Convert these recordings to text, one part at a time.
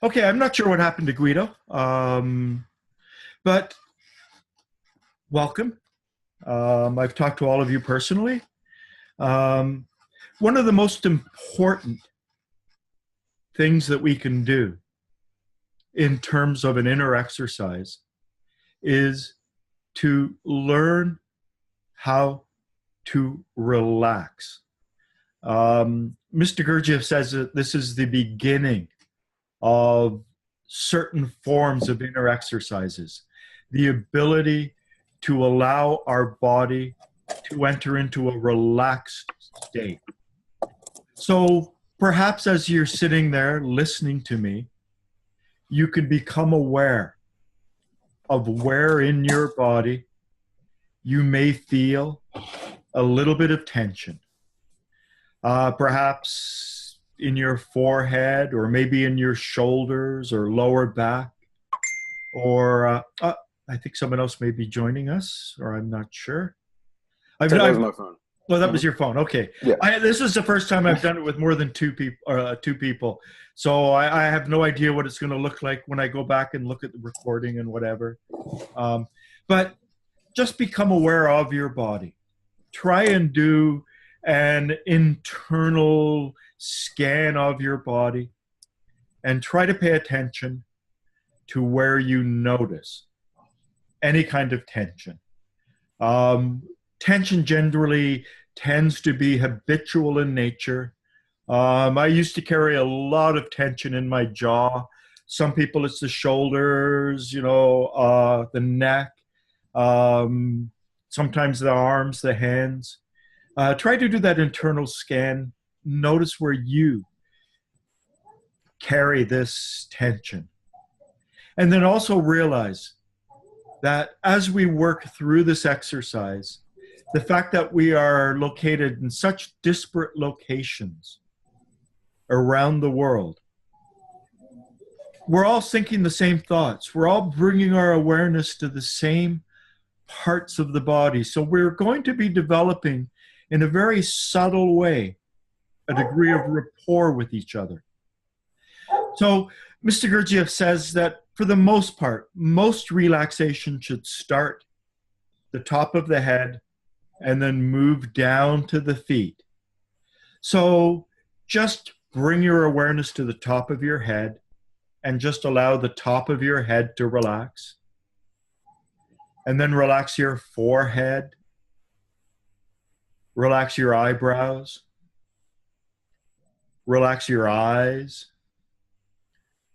Okay, I'm not sure what happened to Guido, but welcome. I've talked to all of you personally. Um, One of the most important things that we can do in terms of an inner exercise is to learn how to relax. Mr. Gurdjieff says that this is the beginning of certain forms of inner exercises, the ability to allow our body to enter into a relaxed state. So perhaps as you're sitting there listening to me, you can become aware of where in your body you may feel a little bit of tension. Perhaps in your forehead, or maybe in your shoulders or lower back, or I think someone else may be joining us, or I'm not sure. That was my phone. Well, that Hmm. was your phone. Okay. Yeah. This is the first time I've done it with more than two people. So I have no idea what it's going to look like when I go back and look at the recording and whatever. But just become aware of your body. Try and do an internal scan of your body and try to pay attention to where you notice any kind of tension. Tension generally tends to be habitual in nature. I used to carry a lot of tension in my jaw. Some people, it's the shoulders, the neck, sometimes the arms, the hands. Try to do that internal scan. Notice where you carry this tension. And then also realize that as we work through this exercise, the fact that we are located in such disparate locations around the world, we're all thinking the same thoughts. We're all bringing our awareness to the same parts of the body. So we're going to be developing, in a very subtle way, a degree of rapport with each other. So Mr. Gurdjieff says that for the most part, most relaxation should start the top of the head and then move down to the feet. So just bring your awareness to the top of your head and just allow the top of your head to relax. And then relax your forehead. Relax your eyebrows. Relax your eyes.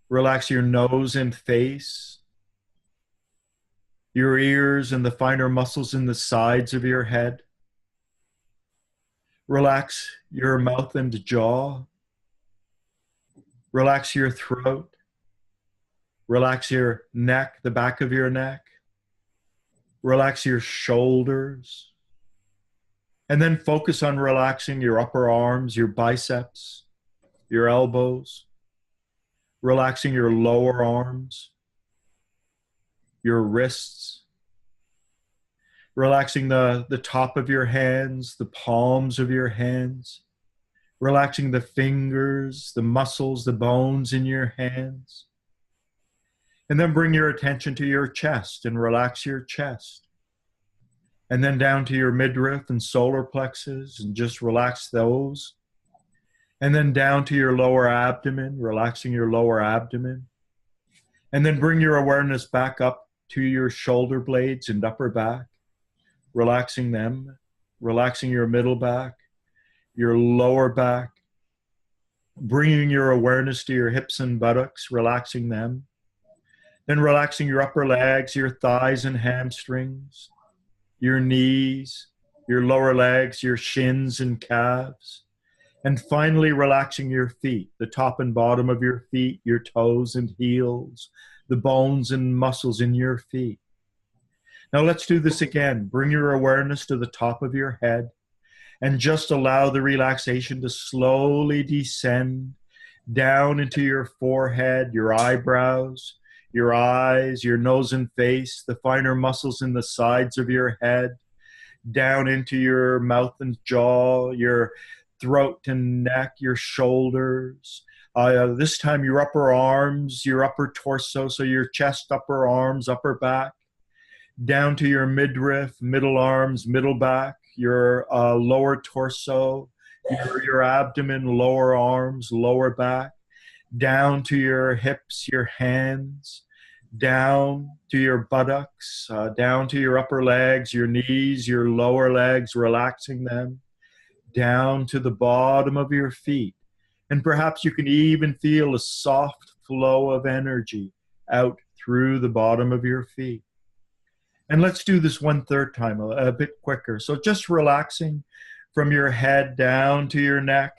Relax your nose and face, your ears and the finer muscles in the sides of your head. Relax your mouth and jaw. Relax your throat. Relax your neck, the back of your neck. Relax your shoulders. And then focus on relaxing your upper arms, your biceps, your elbows. Relaxing your lower arms, your wrists, relaxing the top of your hands, the palms of your hands, relaxing the fingers, the muscles, the bones in your hands. And then bring your attention to your chest and relax your chest. And then down to your midriff and solar plexus and just relax those. And then down to your lower abdomen, relaxing your lower abdomen. And then bring your awareness back up to your shoulder blades and upper back, relaxing them, relaxing your middle back, your lower back, bringing your awareness to your hips and buttocks, relaxing them. Then relaxing your upper legs, your thighs and hamstrings, your knees, your lower legs, your shins and calves. And finally, relaxing your feet, the top and bottom of your feet, your toes and heels, the bones and muscles in your feet. Now let's do this again. Bring your awareness to the top of your head and just allow the relaxation to slowly descend down into your forehead, your eyebrows, your eyes, your nose and face, the finer muscles in the sides of your head, down into your mouth and jaw, your throat and neck, your shoulders, This time your upper arms, your upper torso, so your chest, upper arms, upper back, down to your midriff, middle arms, middle back, your lower torso, your abdomen, lower arms, lower back, down to your hips, your hands, down to your buttocks, down to your upper legs, your knees, your lower legs, relaxing them, down to the bottom of your feet. And perhaps you can even feel a soft flow of energy out through the bottom of your feet. And let's do this one third time, a bit quicker. So just relaxing from your head down to your neck,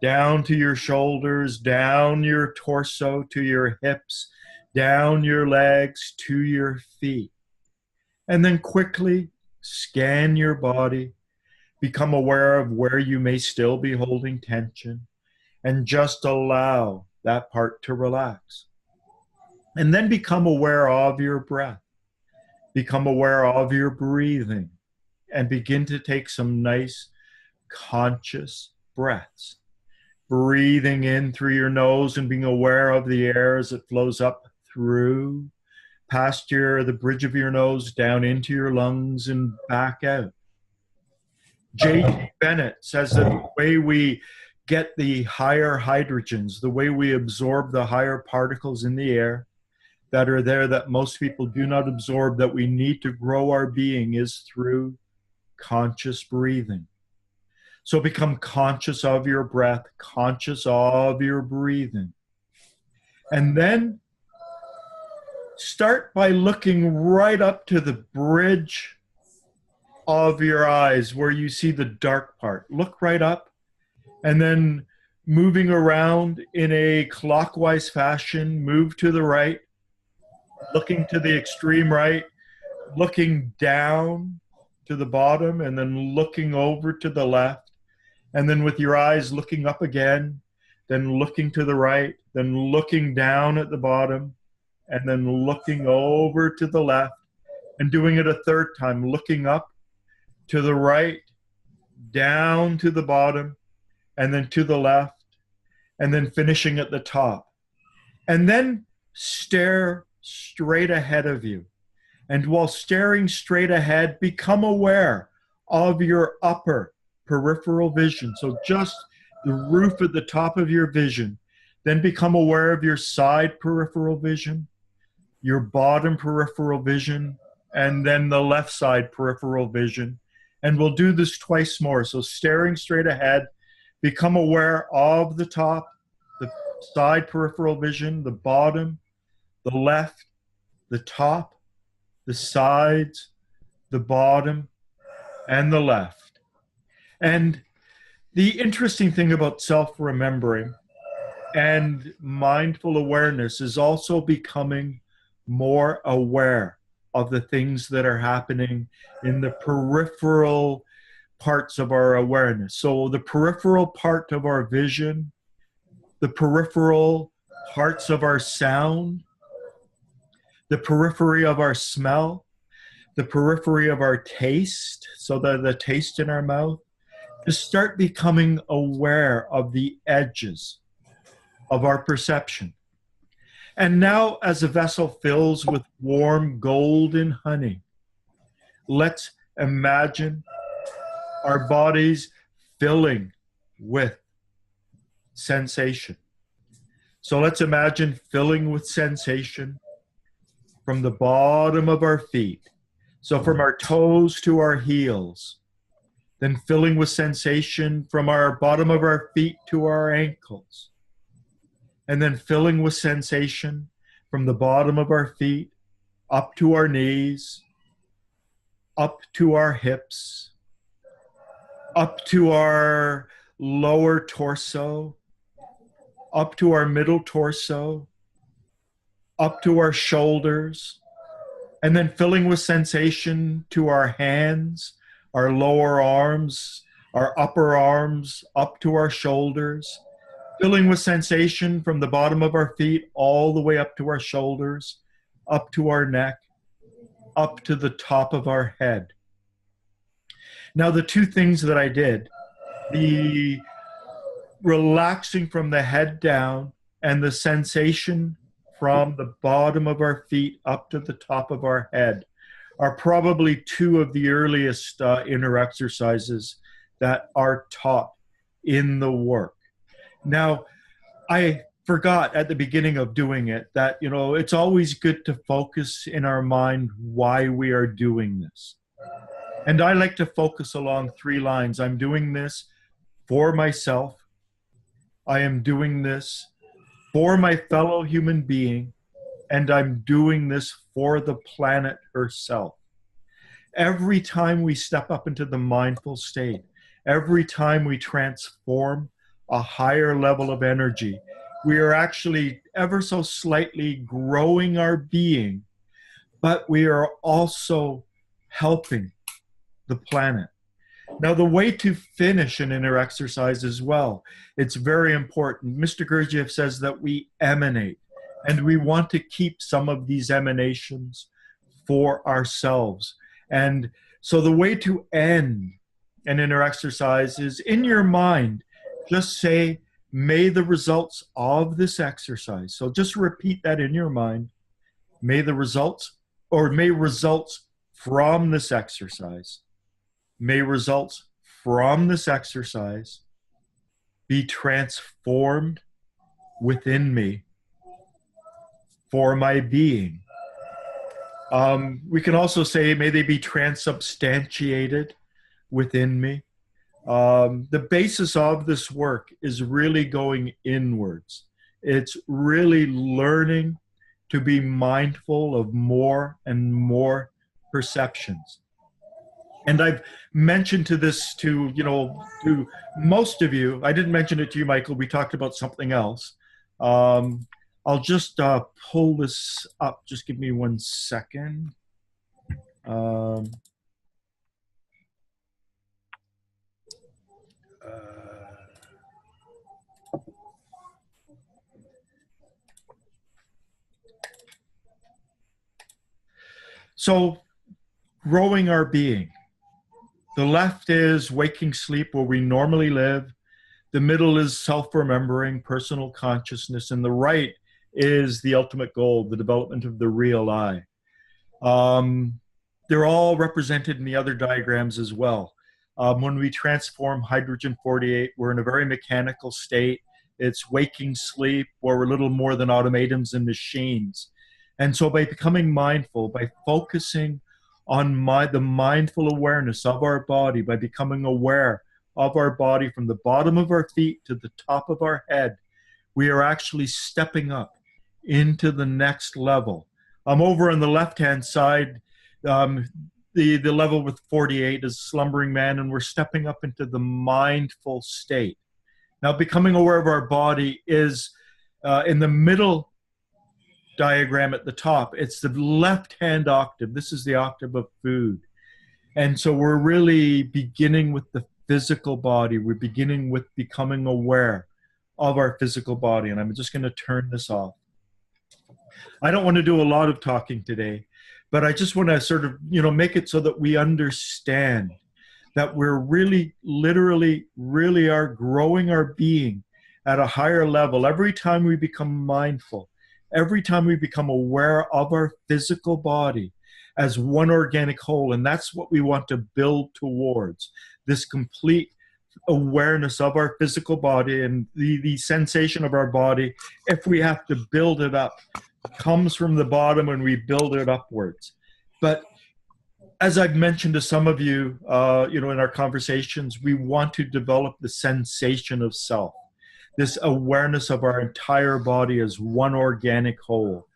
down to your shoulders, down your torso to your hips, down your legs to your feet. And then quickly scan your body, become aware of where you may still be holding tension, and just allow that part to relax. And then become aware of your breath. Become aware of your breathing and begin to take some nice conscious breaths. Breathing in through your nose and being aware of the air as it flows up through, past the bridge of your nose, down into your lungs and back out. J.T. Bennett says that the way we get the higher hydrogens, the way we absorb the higher particles in the air that are there that most people do not absorb, that we need to grow our being, is through conscious breathing. So become conscious of your breath, conscious of your breathing. And then start by looking right up to the bridge of your eyes where you see the dark part. Look right up, and then moving around in a clockwise fashion, move to the right, looking to the extreme right, looking down to the bottom, and then looking over to the left, and then with your eyes looking up again, then looking to the right, then looking down at the bottom, and then looking over to the left, and doing it a third time, looking up to the right, down to the bottom, and then to the left, and then finishing at the top. And then stare straight ahead of you. And while staring straight ahead, become aware of your upper peripheral vision. So just the roof at the top of your vision. Then become aware of your side peripheral vision, your bottom peripheral vision, and then the left side peripheral vision. And we'll do this twice more. So staring straight ahead, become aware of the top, the side peripheral vision, the bottom, the left, the top, the sides, the bottom, and the left. And the interesting thing about self-remembering and mindful awareness is also becoming more aware of the things that are happening in the peripheral parts of our awareness. So the peripheral part of our vision, the peripheral parts of our sound, the periphery of our smell, the periphery of our taste, so the taste in our mouth, to start becoming aware of the edges of our perception. And now, as a vessel fills with warm golden honey, let's imagine our bodies filling with sensation. So let's imagine filling with sensation from the bottom of our feet. So from our toes to our heels, then filling with sensation from our bottom of our feet to our ankles, and then filling with sensation from the bottom of our feet up to our knees, up to our hips, up to our lower torso, up to our middle torso, up to our shoulders, and then filling with sensation to our hands, our lower arms, our upper arms, up to our shoulders, filling with sensation from the bottom of our feet all the way up to our shoulders, up to our neck, up to the top of our head. Now, the two things that I did, the relaxing from the head down, and the sensation from the bottom of our feet up to the top of our head are probably two of the earliest inner exercises that are taught in the work. Now, I forgot at the beginning of doing it that, you know, it's always good to focus in our mind why we are doing this. And I like to focus along three lines. I'm doing this for myself. I am doing this for my fellow human being, and I'm doing this for the planet herself. Every time we step up into the mindful state, every time we transform a higher level of energy, we are actually ever so slightly growing our being, but we are also helping the planet. Now, the way to finish an inner exercise as well, it's very important. Mr. Gurdjieff says that we emanate, and we want to keep some of these emanations for ourselves. And so the way to end an inner exercise is, in your mind, just say, may the results of this exercise. So just repeat that in your mind. May the results, or may results from this exercise, may results from this exercise be transformed within me for my being. We can also say, may they be transubstantiated within me. The basis of this work is really going inwards. It's really learning to be mindful of more and more perceptions. And I've mentioned to most of you. I didn't mention it to you, Michael. We talked about something else. I'll just pull this up. Just give me 1 second. So, growing our being. The left is waking sleep, where we normally live. The middle is self-remembering, personal consciousness. And the right is the ultimate goal, the development of the real I. They're all represented in the other diagrams as well. When we transform hydrogen-48, we're in a very mechanical state. It's waking sleep, where we're little more than automatons and machines. And so by becoming mindful, by focusing on the mindful awareness of our body, by becoming aware of our body from the bottom of our feet to the top of our head, we are actually stepping up into the next level. Over on the left-hand side, the level with 48 is slumbering man, and we're stepping up into the mindful state. Now, becoming aware of our body is in the middle diagram at the top. It's the left-hand octave. This is the octave of food. And so we're really beginning with the physical body. We're beginning with becoming aware of our physical body. And I'm just going to turn this off. I don't want to do a lot of talking today, but I just want to sort of, make it so that we understand that we're really, literally, really are growing our being at a higher level. Every time we become mindful, every time we become aware of our physical body as one organic whole, and that's what we want to build towards, this complete awareness of our physical body, and the sensation of our body, if we have to build it up, comes from the bottom and we build it upwards. But as I've mentioned to some of you, in our conversations, we want to develop the sensation of self, this awareness of our entire body as one organic whole.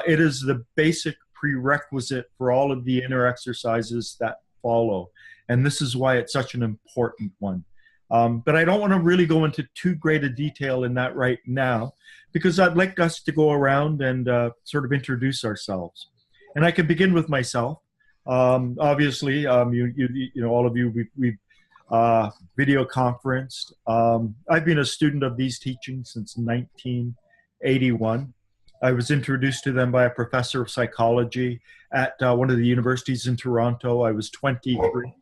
It is the basic prerequisite for all of the inner exercises that follow. And this is why it's such an important one. But I don't want to really go into too great a detail in that right now, because I'd like us to go around and sort of introduce ourselves. And I can begin with myself. Obviously, all of you, we've video conferenced. I've been a student of these teachings since 1981. I was introduced to them by a professor of psychology at one of the universities in Toronto. I was 23.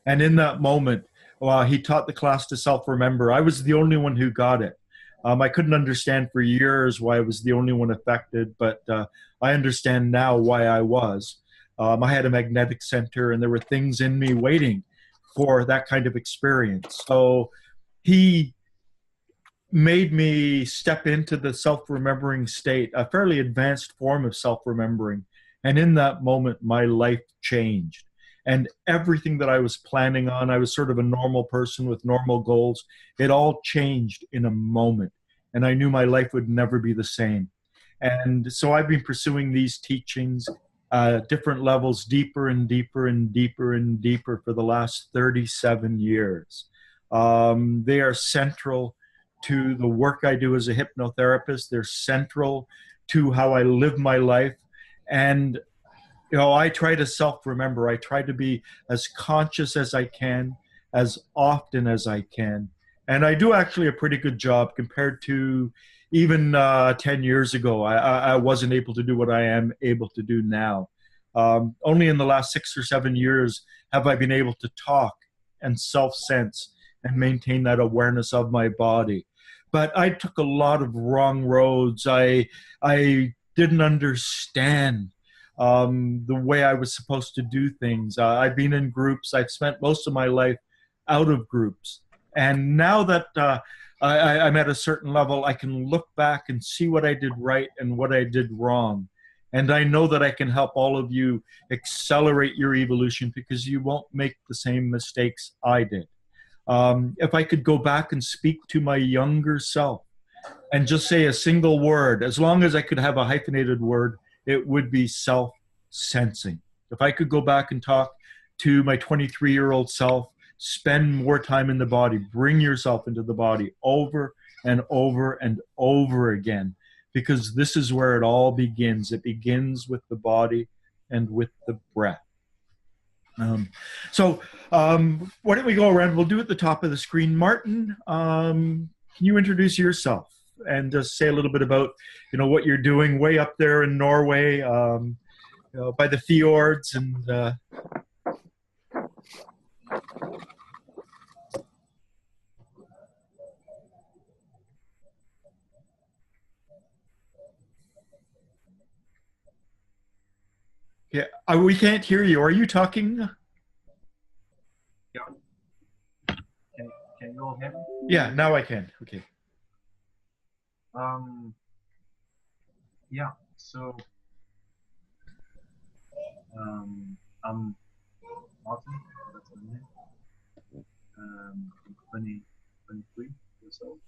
And in that moment, Well, he taught the class to self-remember. I was the only one who got it. I couldn't understand for years why I was the only one affected, but I understand now why I was. I had a magnetic center, and there were things in me waiting for that kind of experience. So he made me step into the self-remembering state, a fairly advanced form of self-remembering. And in that moment, my life changed. And everything that I was planning on, I was sort of a normal person with normal goals. It all changed in a moment. And I knew my life would never be the same. And so I've been pursuing these teachings, different levels, deeper and deeper and deeper and deeper for the last 37 years. They are central to the work I do as a hypnotherapist. They're central to how I live my life. And, you know, I try to self-remember. I try to be as conscious as I can, as often as I can. And I do actually a pretty good job compared to even 10 years ago. I wasn't able to do what I am able to do now. Only in the last 6 or 7 years have I been able to talk and self-sense and maintain that awareness of my body. But I took a lot of wrong roads. I didn't understand the way I was supposed to do things. I've been in groups. I've spent most of my life out of groups. And now that I'm at a certain level, I can look back and see what I did right and what I did wrong. And I know that I can help all of you accelerate your evolution because you won't make the same mistakes I did. If I could go back and speak to my younger self and just say a single word, as long as I could have a hyphenated word, it would be self-sensing. If I could go back and talk to my 23-year-old self, spend more time in the body, bring yourself into the body over and over and over again, because this is where it all begins. It begins with the body and with the breath. So why don't we go around? We'll do at the top of the screen. Martin, can you introduce yourself and just say a little bit about, you know, what you're doing way up there in Norway, you know, by the fjords and. Yeah, we can't hear you. Are you talking? Yeah. Can you all hear me? Yeah, now I can. Okay. Yeah. So I'm Martin. That's my name. I'm 23 years old,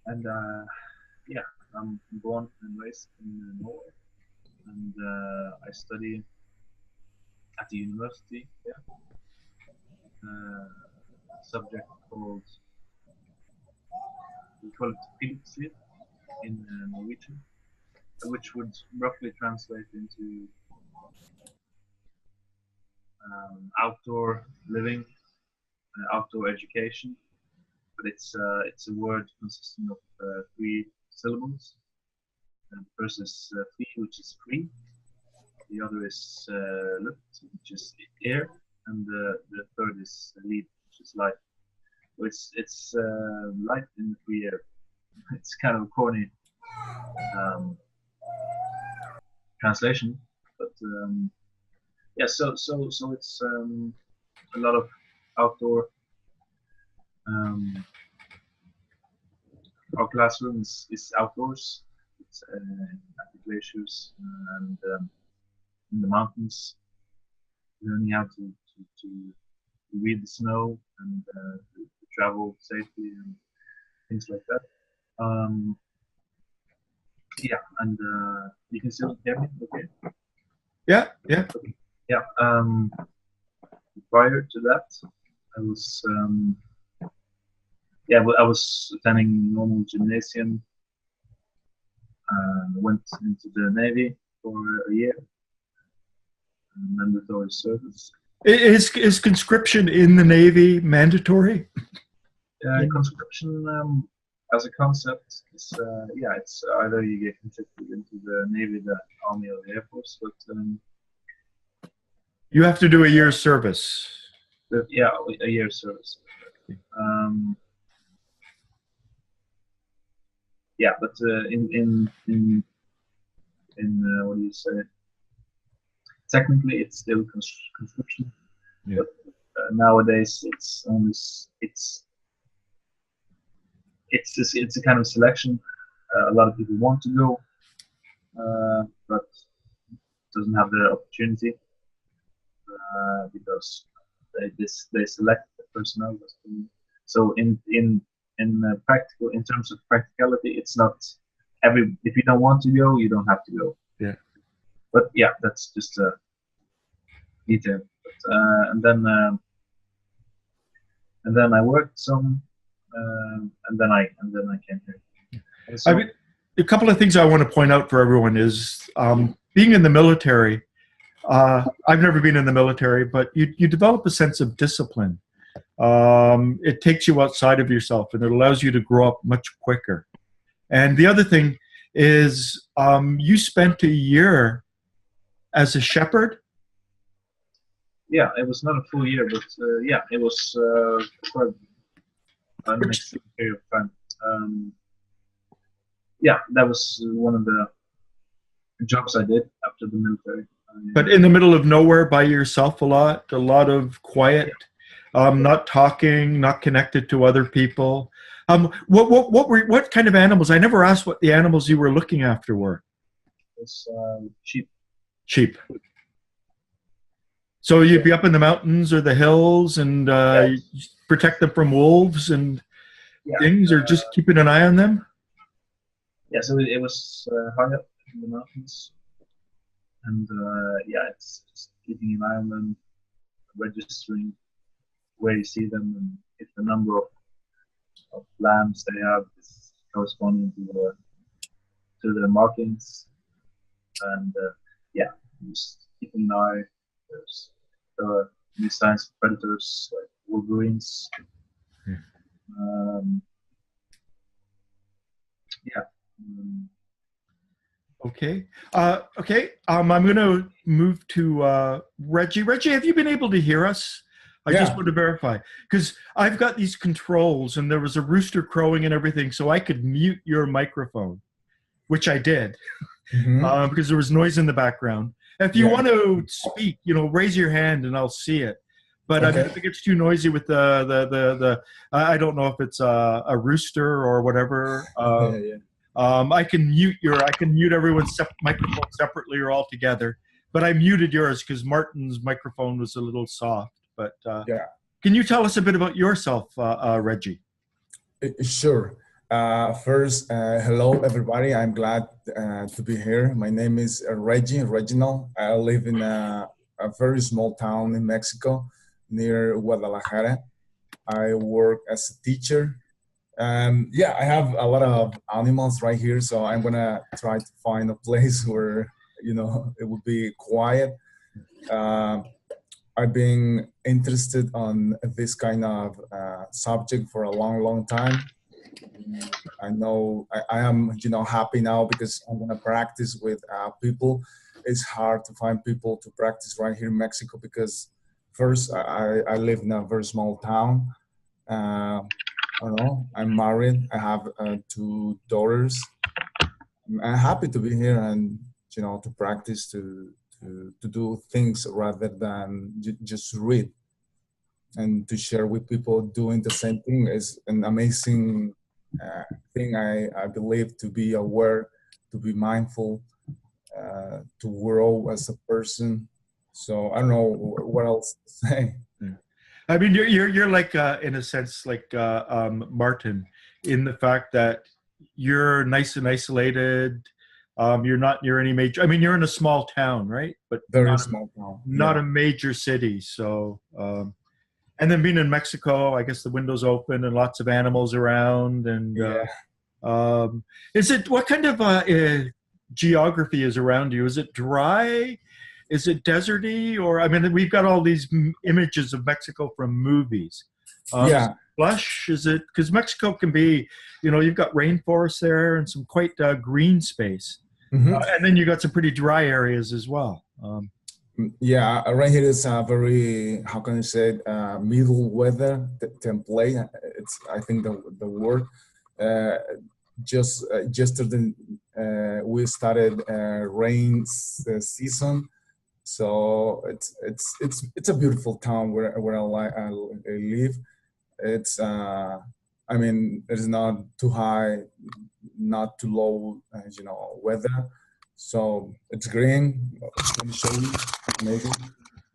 and yeah, I'm born and raised in Norway, and I study at the university here. Subject called, we call it Friluftsliv in Norwegian, which would roughly translate into outdoor living, outdoor education. But it's a word consisting of 3 syllables. And the first is fri, which is free. The other is luft, which is air, and the third is liv, which is life. So it's life in the free air. It's kind of a corny translation, but yeah. So it's a lot of outdoor. Our classroom is outdoors. It's at the glaciers and in the mountains, learning how to read the snow and to travel safely and things like that. Yeah, and you can still hear me, okay? Yeah, yeah. Okay. Yeah. Prior to that, I was I was attending normal gymnasium. Went into the Navy for a year. Mandatory service. Is conscription in the Navy mandatory? Conscription as a concept is it's either you get conscripted into the Navy, the Army, or the Air Force, but you have to do a year's service. Yeah, a year's service. Yeah, but what do you say? Technically, it's still conscription, Yeah. but nowadays it's a kind of selection. A lot of people want to go, but doesn't have the opportunity because they select the personnel. So in terms of practicality, it's not if you don't want to go, you don't have to go. Yeah. But yeah, that's just a detail. But, and then I worked some, and then I came here. So, I mean, a couple of things I want to point out for everyone is being in the military. I've never been in the military, but you develop a sense of discipline. It takes you outside of yourself, and it allows you to grow up much quicker. And the other thing is you spent a year as a shepherd. Yeah, it was not a full year, but yeah, it was quite an extended period of time. Yeah, that was one of the jobs I did after the military. But in the middle of nowhere by yourself a lot of quiet, not talking, not connected to other people. What kind of animals? I never asked what the animals you were looking after were. It's sheep. Sheep. So you'd be up in the mountains or the hills and protect them from wolves and things, or just keeping an eye on them? Yeah, so it was high up in the mountains. And yeah, it's just keeping an eye on them, registering where you see them, and if the number of lambs they have is corresponding to the markings. And yeah, just keeping an eye. There are new signs of predators like wolverines. Yeah. Okay. Okay. I'm going to move to Reggie. Reggie, have you been able to hear us? I just want to verify, because I've got these controls, and there was a rooster crowing and everything, so I could mute your microphone, which I did, because there was noise in the background. If you want to speak, raise your hand and I'll see it. But I think it gets too noisy with the I don't know if it's a rooster or whatever. I can mute everyone's microphone separately or all together. But I muted yours because Martin's microphone was a little soft. But can you tell us a bit about yourself, Reggie? Sure. First, hello, everybody. I'm glad to be here. My name is Reginald. I live in a very small town in Mexico near Guadalajara. I work as a teacher. Yeah, I have a lot of animals right here, so I'm going to try to find a place where, it would be quiet. I've been interested on this kind of subject for a long, long time. I know I am, happy now because I'm going to practice with people. It's hard to find people to practice right here in Mexico because first, I live in a very small town. I don't know, I'm married. I have 2 daughters. I'm happy to be here and, to practice, to do things rather than just read. And to share with people doing the same thing is an amazing thing, I believe, to be aware, to be mindful, to grow as a person. So I don't know what else to say. I mean, you're like in a sense like Martin, in the fact that you're nice and isolated. You're not near any major. I mean, you're in a small town, right? But very small town, not a major city. So, and then being in Mexico, I guess the window's open and lots of animals around. And is it what kind of geography is around you? Is it dry? Is it deserty? Or I mean, we've got all these images of Mexico from movies. Is it lush? Is it because Mexico can be, you've got rainforests there and some quite green space, and then you got some pretty dry areas as well. Yeah, right here is a very, how can I say it, middle weather template. It's, I think the word. Uh, just yesterday we started season, so it's a beautiful town where I live. It's I mean, it's not too high, not too low, weather. So it's green. Let me show you, maybe.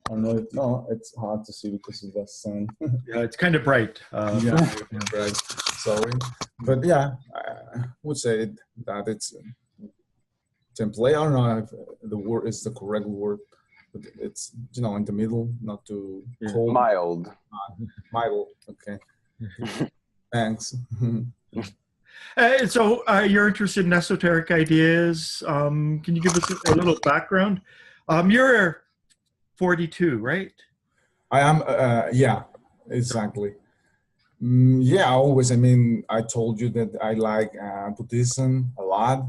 I don't know if, no, it's hard to see because of the sun. Yeah, it's kind of bright. Yeah, right. Sorry, but yeah, I would say that it's template. I don't know if the word is the correct word, but it's in the middle, not too cold. Mild. Mild. Okay. Thanks. So you're interested in esoteric ideas. Can you give us a little background? You're 42, right? I am. Yeah, exactly. Yeah, always. I mean, I told you that I like Buddhism a lot.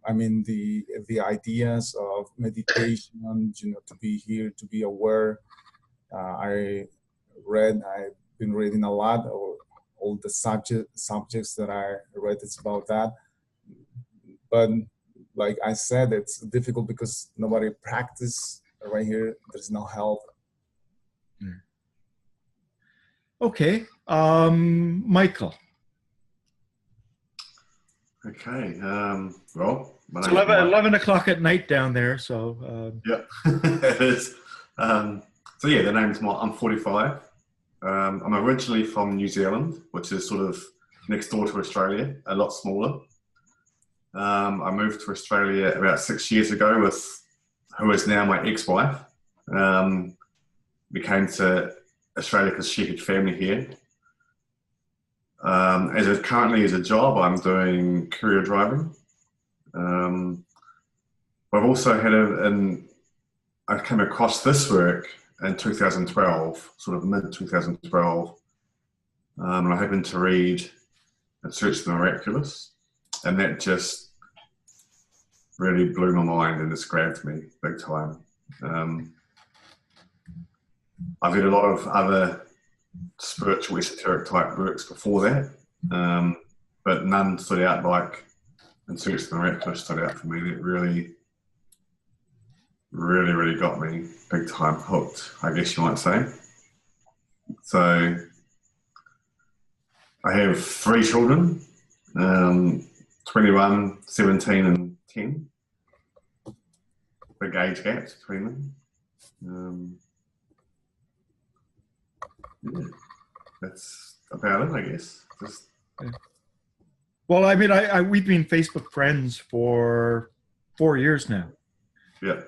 I mean, the ideas of meditation, to be here, to be aware. I've been reading a lot, or all the subjects that I read, it's about that. But like I said, it's difficult because nobody practice right here. There's no help. Okay. Michael. Okay. Well, It's 11 o'clock at night down there, so. Yeah, it is. So yeah, the name's Mark. I'm 45. I'm originally from New Zealand, which is sort of next door to Australia, a lot smaller. I moved to Australia about 6 years ago with who is now my ex-wife. We came to Australia because she had family here. Currently as a job, I'm doing courier driving. I've also had I came across this work in 2012, sort of mid-2012, and I happened to read and search the miraculous, and that just really blew my mind and just grabbed me big time. I've read a lot of other spiritual esoteric type works before that, but none stood out like and Search the Miraculous stood out for me. It really got me big time hooked, I guess you might say. So I have 3 children, 21, 17 and 10. Big age gaps between them. Yeah, that's about it, I guess. Well, I mean, we've been Facebook friends for 4 years now. Yeah.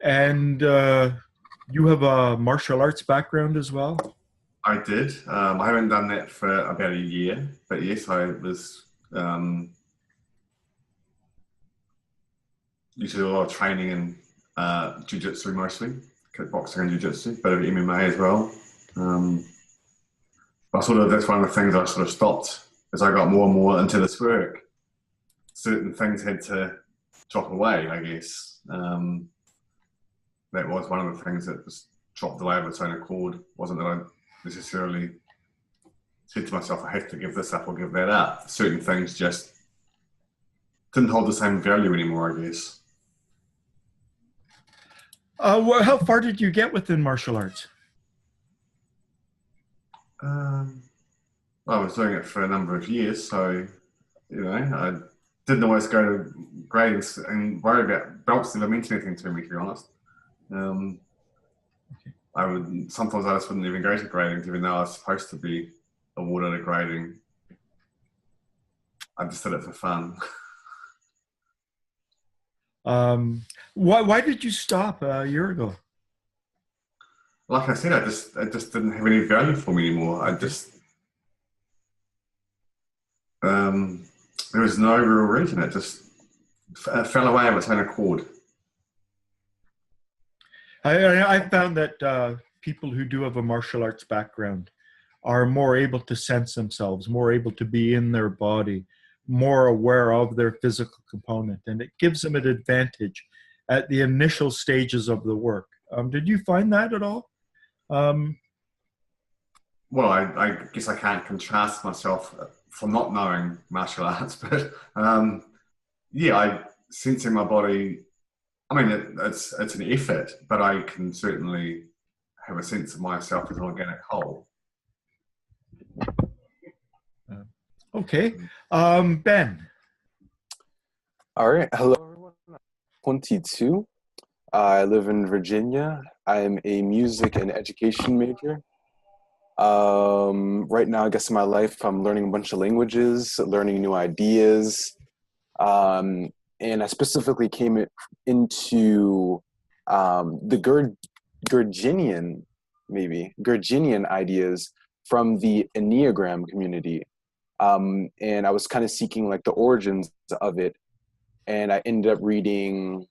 And you have a martial arts background as well? I did. I haven't done that for about a year, but yes, I was used to do a lot of training in jiu-jitsu mostly, kickboxing and jiu-jitsu, bit of MMA as well. But that's one of the things I sort of stopped as I got more and more into this work. Certain things had to drop away, I guess. That was one of the things that just dropped away of its own accord. Wasn't that I necessarily said to myself, I have to give this up or give that up. Certain things just didn't hold the same value anymore, I guess. Well, how far did you get within martial arts? I was doing it for a number of years, so I didn't always go to gradings and worry about belts never meant anything to me, to be honest. Sometimes I just wouldn't even go to gradings, even though I was supposed to be awarded a grading. I just did it for fun. Why did you stop a year ago? Like I said, it just didn't have any value for me anymore. There was no real reason. It just fell away of its own accord. I found that people who do have a martial arts background are more able to sense themselves, more able to be in their body, more aware of their physical component, and it gives them an advantage at the initial stages of the work. Did you find that at all? Well, I guess I can't contrast myself for not knowing martial arts, but yeah, I sense in my body. I mean, it's an effort, but I can certainly have a sense of myself as an organic whole. Okay, Ben. All right. Hello, everyone. I'm 22. I live in Virginia. I'm a music and education major. Right now, I guess in my life, I'm learning a bunch of languages, learning new ideas. And I specifically came into the Gurdjieffian ideas from the Enneagram community. And I was kind of seeking like the origins of it. And I ended up reading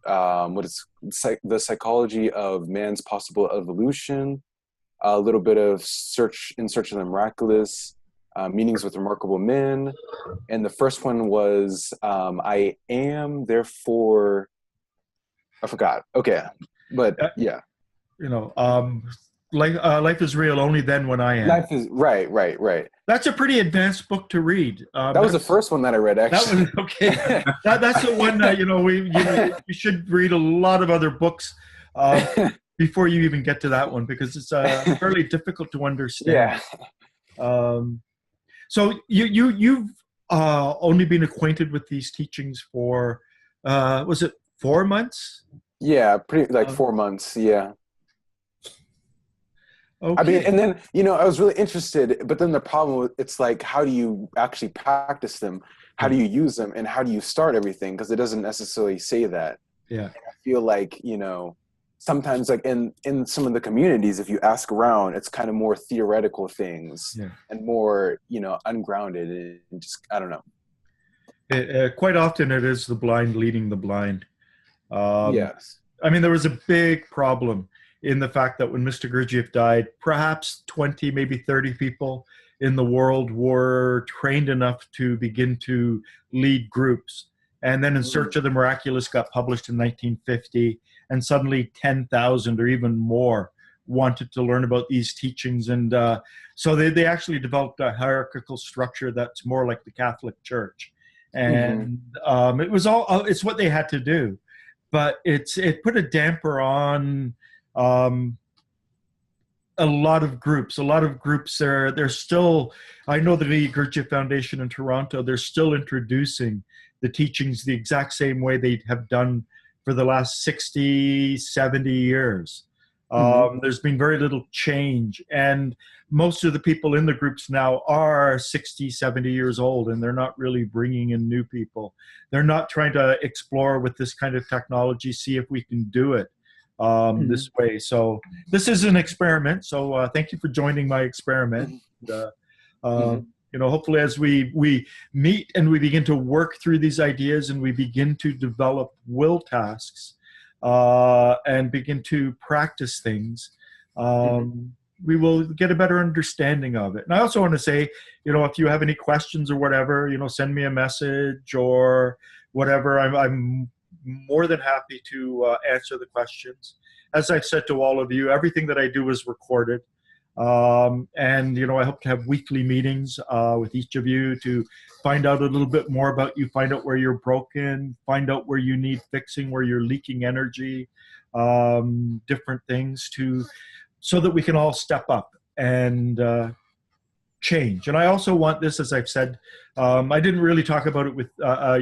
the psychology of man's possible evolution, a little bit of In Search of the Miraculous, Meanings with Remarkable Men. And the first one was I Am, Therefore, I forgot. Okay. But yeah. Life is real only then when I am. Life is right. That's a pretty advanced book to read. That was the first one that I read, actually. That was okay. That's the one that you should read a lot of other books before you even get to that one, because it's fairly difficult to understand. Yeah. So you've only been acquainted with these teachings for was it 4 months? Yeah, pretty like 4 months. Yeah. Okay. I mean, and then, I was really interested, but then the problem, it's like, how do you actually practice them? How do you use them? And how do you start everything? Because it doesn't necessarily say that. Yeah. And I feel like, sometimes like in some of the communities, if you ask around, it's kind of more theoretical things and more, ungrounded and just, I don't know. Quite often it is the blind leading the blind. Yes. I mean, there was a big problem in the fact that when Mr. Gurdjieff died, perhaps 20, maybe 30 people in the world were trained enough to begin to lead groups. And then In Search of the Miraculous got published in 1950, and suddenly 10,000 or even more wanted to learn about these teachings. And so they actually developed a hierarchical structure that's more like the Catholic Church. And it's what they had to do. But it put a damper on a lot of groups. They're still, I know the Gurdjieff Foundation in Toronto, they're still introducing the teachings the exact same way they have done for the last 60, 70 years. There's been very little change. And most of the people in the groups now are 60, 70 years old, and they're not really bringing in new people. They're not trying to explore with this kind of technology, see if we can do it this way. So this is an experiment. So thank you for joining my experiment. Hopefully as we meet and we begin to work through these ideas and we begin to develop will tasks and begin to practice things, we will get a better understanding of it. And I also want to say, if you have any questions or whatever, send me a message or whatever. I'm more than happy to answer the questions. As I've said to all of you, everything that I do is recorded. And, I hope to have weekly meetings with each of you to find out a little bit more about you, find out where you're broken, find out where you need fixing, where you're leaking energy, different things so that we can all step up and change. And I also want this, as I've said, I didn't really talk about it with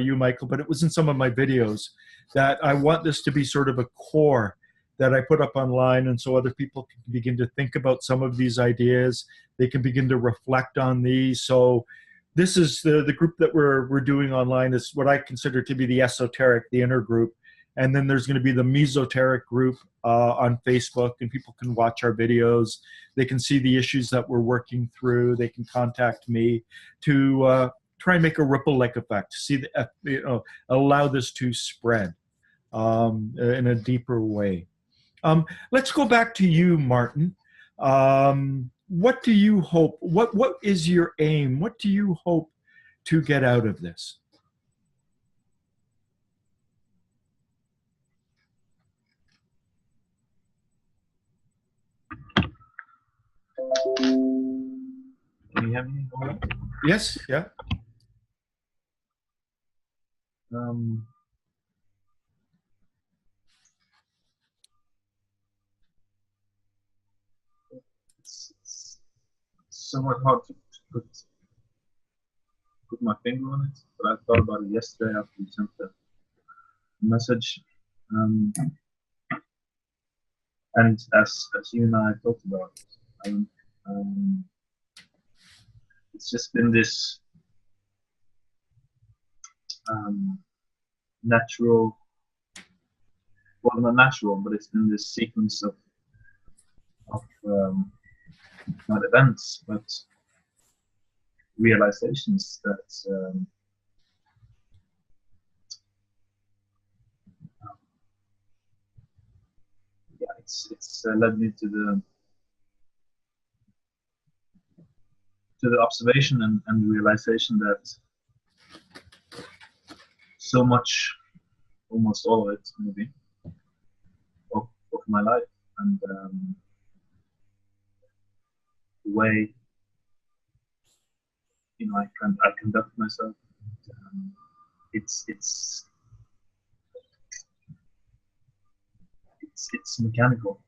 you, Michael, but it was in some of my videos, that I want this to be sort of a core that I put up online, and so other people can begin to think about some of these ideas. They can begin to reflect on these. So this is the group that we're doing online is what I consider to be the esoteric, the inner group. And then there's going to be the mesoteric group on Facebook, and people can watch our videos. They can see the issues that we're working through. They can contact me to try and make a ripple-like effect, see allow this to spread in a deeper way. Let's go back to you, Martin. What do you hope? What is your aim? What do you hope to get out of this? Can you hear me? Yes, yeah. Um, it's somewhat hard to put my finger on it, but I thought about it yesterday after you sent the message. And as you and I talked about, it's just been this natural, well, not natural, but it's been this sequence of not events, but realizations that yeah, it's led me to the observation and realization that so much, almost all of it, maybe, of my life and the way I conduct myself. It's mechanical.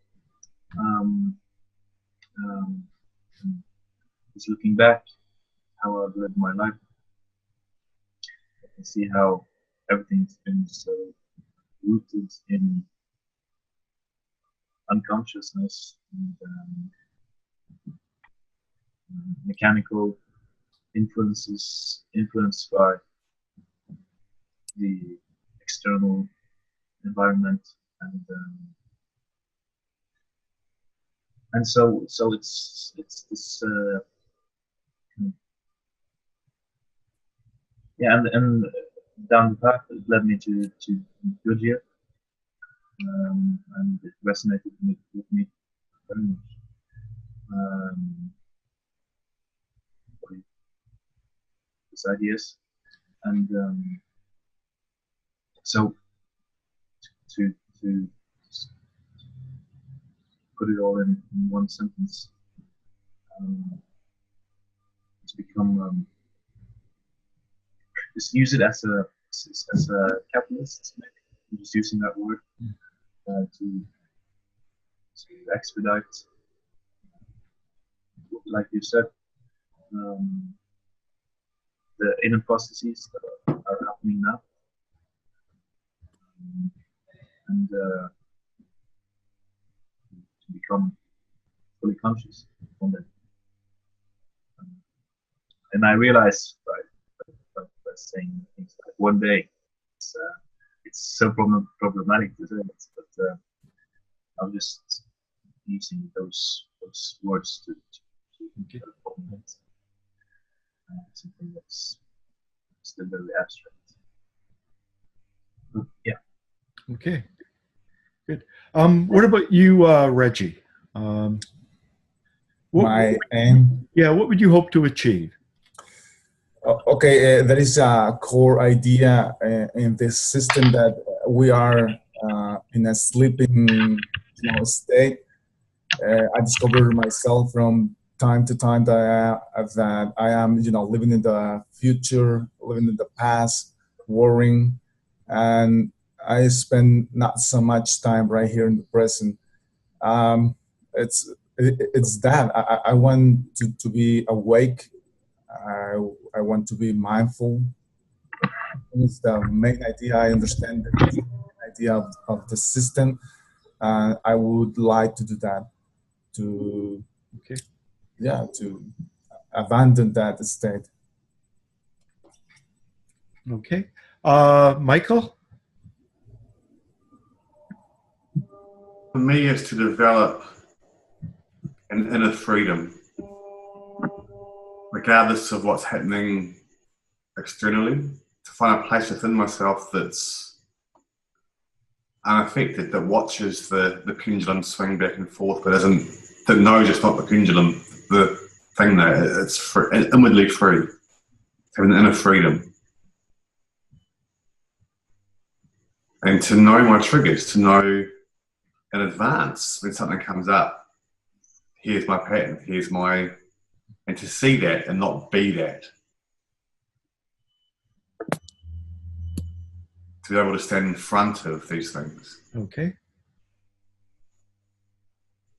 Just looking back, how I've lived my life, I can see how everything's been so rooted in unconsciousness and mechanical influences, influenced by the external environment, and so it's this yeah, and down the path it led me to Gurdjieff, and it resonated with me very much. His ideas, and so to put it all in one sentence, to become just use it as a catalyst, maybe. I'm just using that word to expedite, like you said, the inner processes that are happening now, and to become fully conscious from it. And I realize by saying things like one day, it's so problematic to say it, but I'm just using those words to formulate something that's still very abstract. But yeah. Okay. Good. What about you, Reggie? My aim? Yeah, what would you hope to achieve? Okay, there is a core idea in this system that we are in a sleeping state. I discovered myself from time to time that I am, living in the future, living in the past, worrying, and I spend not so much time right here in the present. It's that I want to be awake. I want to be mindful. It's the main idea. I understand the idea of the system. I would like to do that. To abandon that state. Okay. Michael? For me, is to develop an inner freedom, regardless of what's happening externally, to find a place within myself that's unaffected, that watches the pendulum swing back and forth, but that knows it's not the pendulum, the thing there, it's free, inwardly free, having an inner freedom. And to know my triggers, to know in advance when something comes up, here's my pattern, and to see that and not be that. To be able to stand in front of these things. Okay.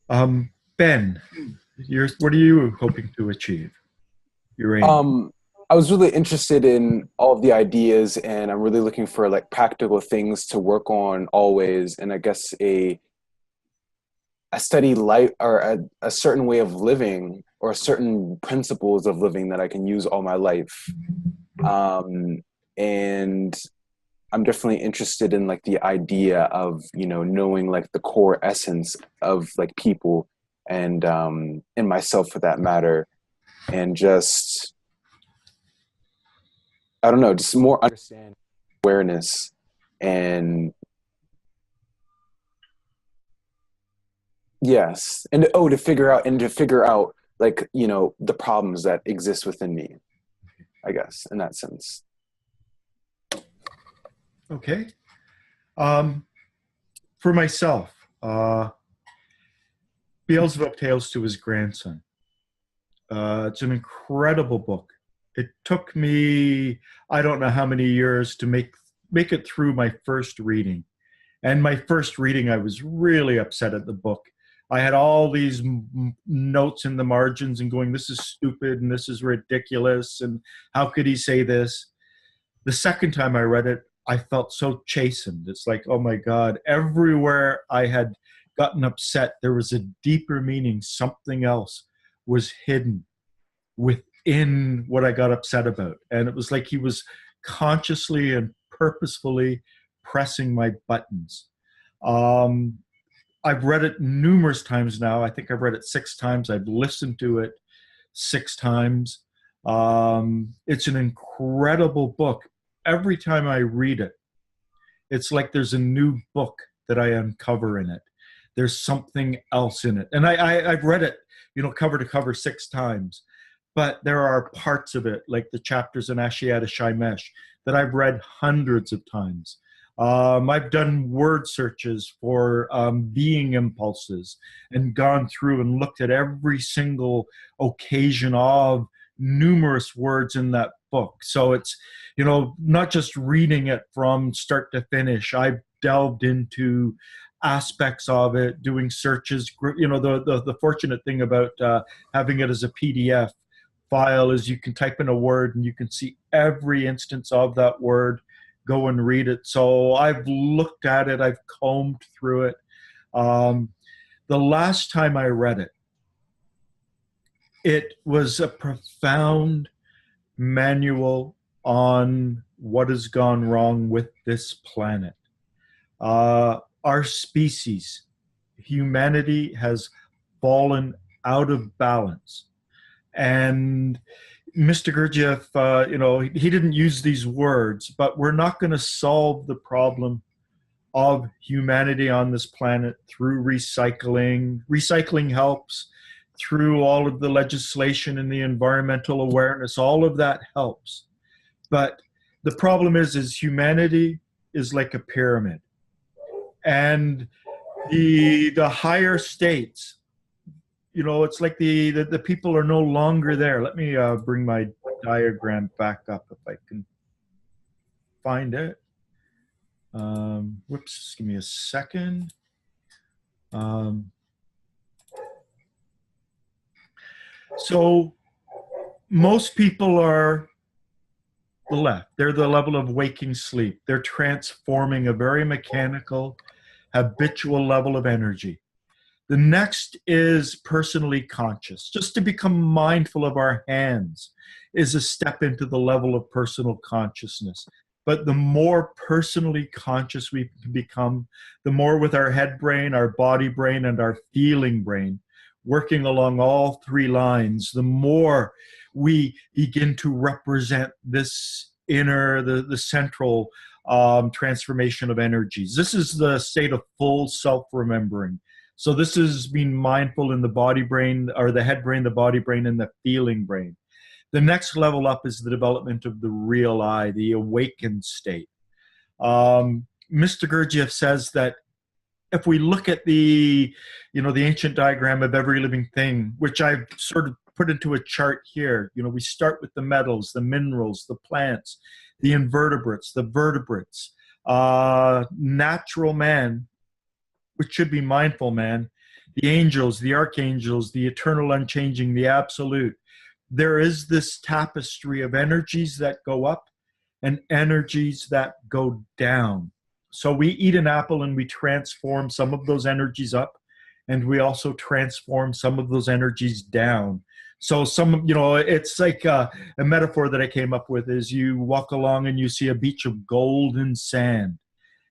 Ben, what are you hoping to achieve? Your aim? I was really interested in all of the ideas, and I'm really looking for like practical things to work on always. And I guess a steady life, or a certain way of living, or certain principles of living that I can use all my life. And I'm definitely interested in like the idea of, you know, knowing like the core essence of like people and in myself for that matter, and just, I don't know, just more understanding, awareness, and yes, and to figure out like, you know, the problems that exist within me, I guess, in that sense. Okay. For myself, Beelzebub Tales to His Grandson. It's an incredible book. It took me, I don't know how many years to make it through my first reading. And my first reading, I was really upset at the book. I had all these notes in the margins and going, this is stupid and this is ridiculous and how could he say this? The second time I read it, I felt so chastened. It's like, oh my God, everywhere I had gotten upset, there was a deeper meaning. Something else was hidden within what I got upset about. And it was like he was consciously and purposefully pressing my buttons. I've read it numerous times now. I think I've read it 6 times. I've listened to it 6 times. It's an incredible book. Every time I read it, it's like there's a new book that I uncover in it. There's something else in it. And I've read it, you know, cover to cover 6 times. But there are parts of it, like the chapters in Ashiata Shaimesh, that I've read hundreds of times. I've done word searches for being impulses and gone through and looked at every single occasion of numerous words in that book. So it's, you know, not just reading it from start to finish. I've delved into aspects of it, doing searches. You know, the fortunate thing about having it as a PDF file is you can type in a word and you can see every instance of that word. Go and read it. So I've looked at it. I've combed through it. The last time I read it, it was a profound manual on what has gone wrong with this planet. Our species, humanity, has fallen out of balance. And Mr. Gurdjieff, you know, he didn't use these words, but we're not going to solve the problem of humanity on this planet through recycling. Recycling helps. Through all of the legislation and the environmental awareness, all of that helps. But the problem is humanity is like a pyramid. And the higher states, you know, it's like the people are no longer there. Let me bring my diagram back up if I can find it. Whoops, give me a second. So most people are the left. They're the level of waking sleep. They're transforming a very mechanical, habitual level of energy. The next is personally conscious. Just to become mindful of our hands is a step into the level of personal consciousness. But the more personally conscious we become, the more with our head brain, our body brain, and our feeling brain, working along all 3 lines, the more we begin to represent this inner, the central transformation of energies. This is the state of full self-remembering. So this is being mindful in the body brain, or the head brain, the body brain, and the feeling brain. The next level up is the development of the real I, the awakened state. Mr. Gurdjieff says that if we look at the, the ancient diagram of every living thing, which I've sort of put into a chart here, we start with the metals, the minerals, the plants, the invertebrates, the vertebrates, natural man, which should be mindful man, the angels, the archangels, the eternal unchanging, the absolute. There is this tapestry of energies that go up and energies that go down. So we eat an apple and we transform some of those energies up, and we also transform some of those energies down. So it's like a metaphor that I came up with is you walk along and you see a beach of golden sand,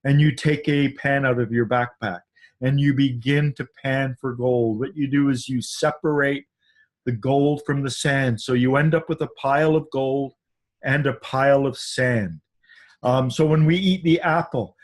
and you take a pan out of your backpack and you begin to pan for gold. What you do is you separate the gold from the sand. So you end up with a pile of gold and a pile of sand. So when we eat the apple,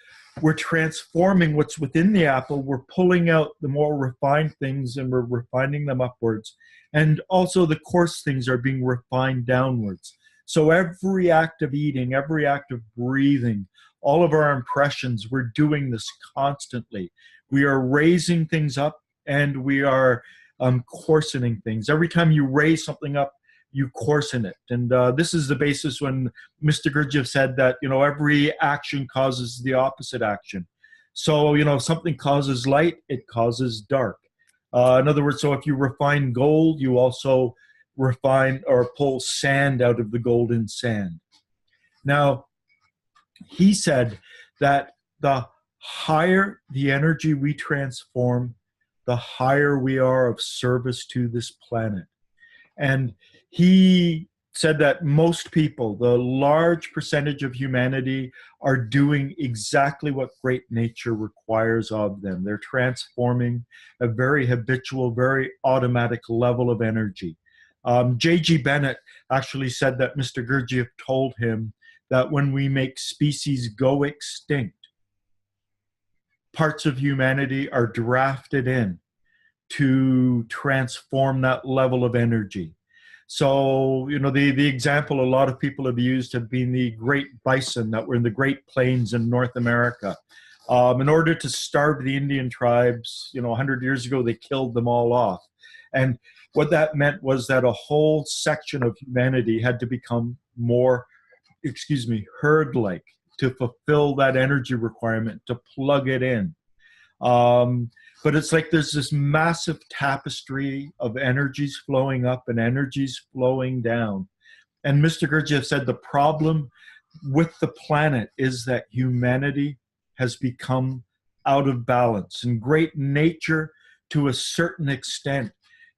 we're transforming what's within the apple. We're pulling out the more refined things and we're refining them upwards. And also the coarse things are being refined downwards. So every act of eating, every act of breathing, all of our impressions, we're doing this constantly. We are raising things up and we are coarsening things. Every time you raise something up, you coarsen it. And this is the basis when Mr. Gurdjieff said that, every action causes the opposite action. So, if something causes light, it causes dark. In other words, so if you refine gold, you also refine or pull sand out of the golden sand. Now, he said that the higher the energy we transform, the higher we are of service to this planet. And he said that most people, the large percentage of humanity, are doing exactly what great nature requires of them. They're transforming a very habitual, very automatic level of energy. J.G. Bennett actually said that Mr. Gurdjieff told him that when we make species go extinct, parts of humanity are drafted in to transform that level of energy. So, the example a lot of people have used have been the great bison that were in the Great Plains in North America. In order to starve the Indian tribes, 100 years ago, they killed them all off. And what that meant was that a whole section of humanity had to become more, herd-like to fulfill that energy requirement, to plug it in. But it's like there's this massive tapestry of energies flowing up and energies flowing down. And Mr. Gurdjieff said the problem with the planet is that humanity has become out of balance. And great nature, to a certain extent,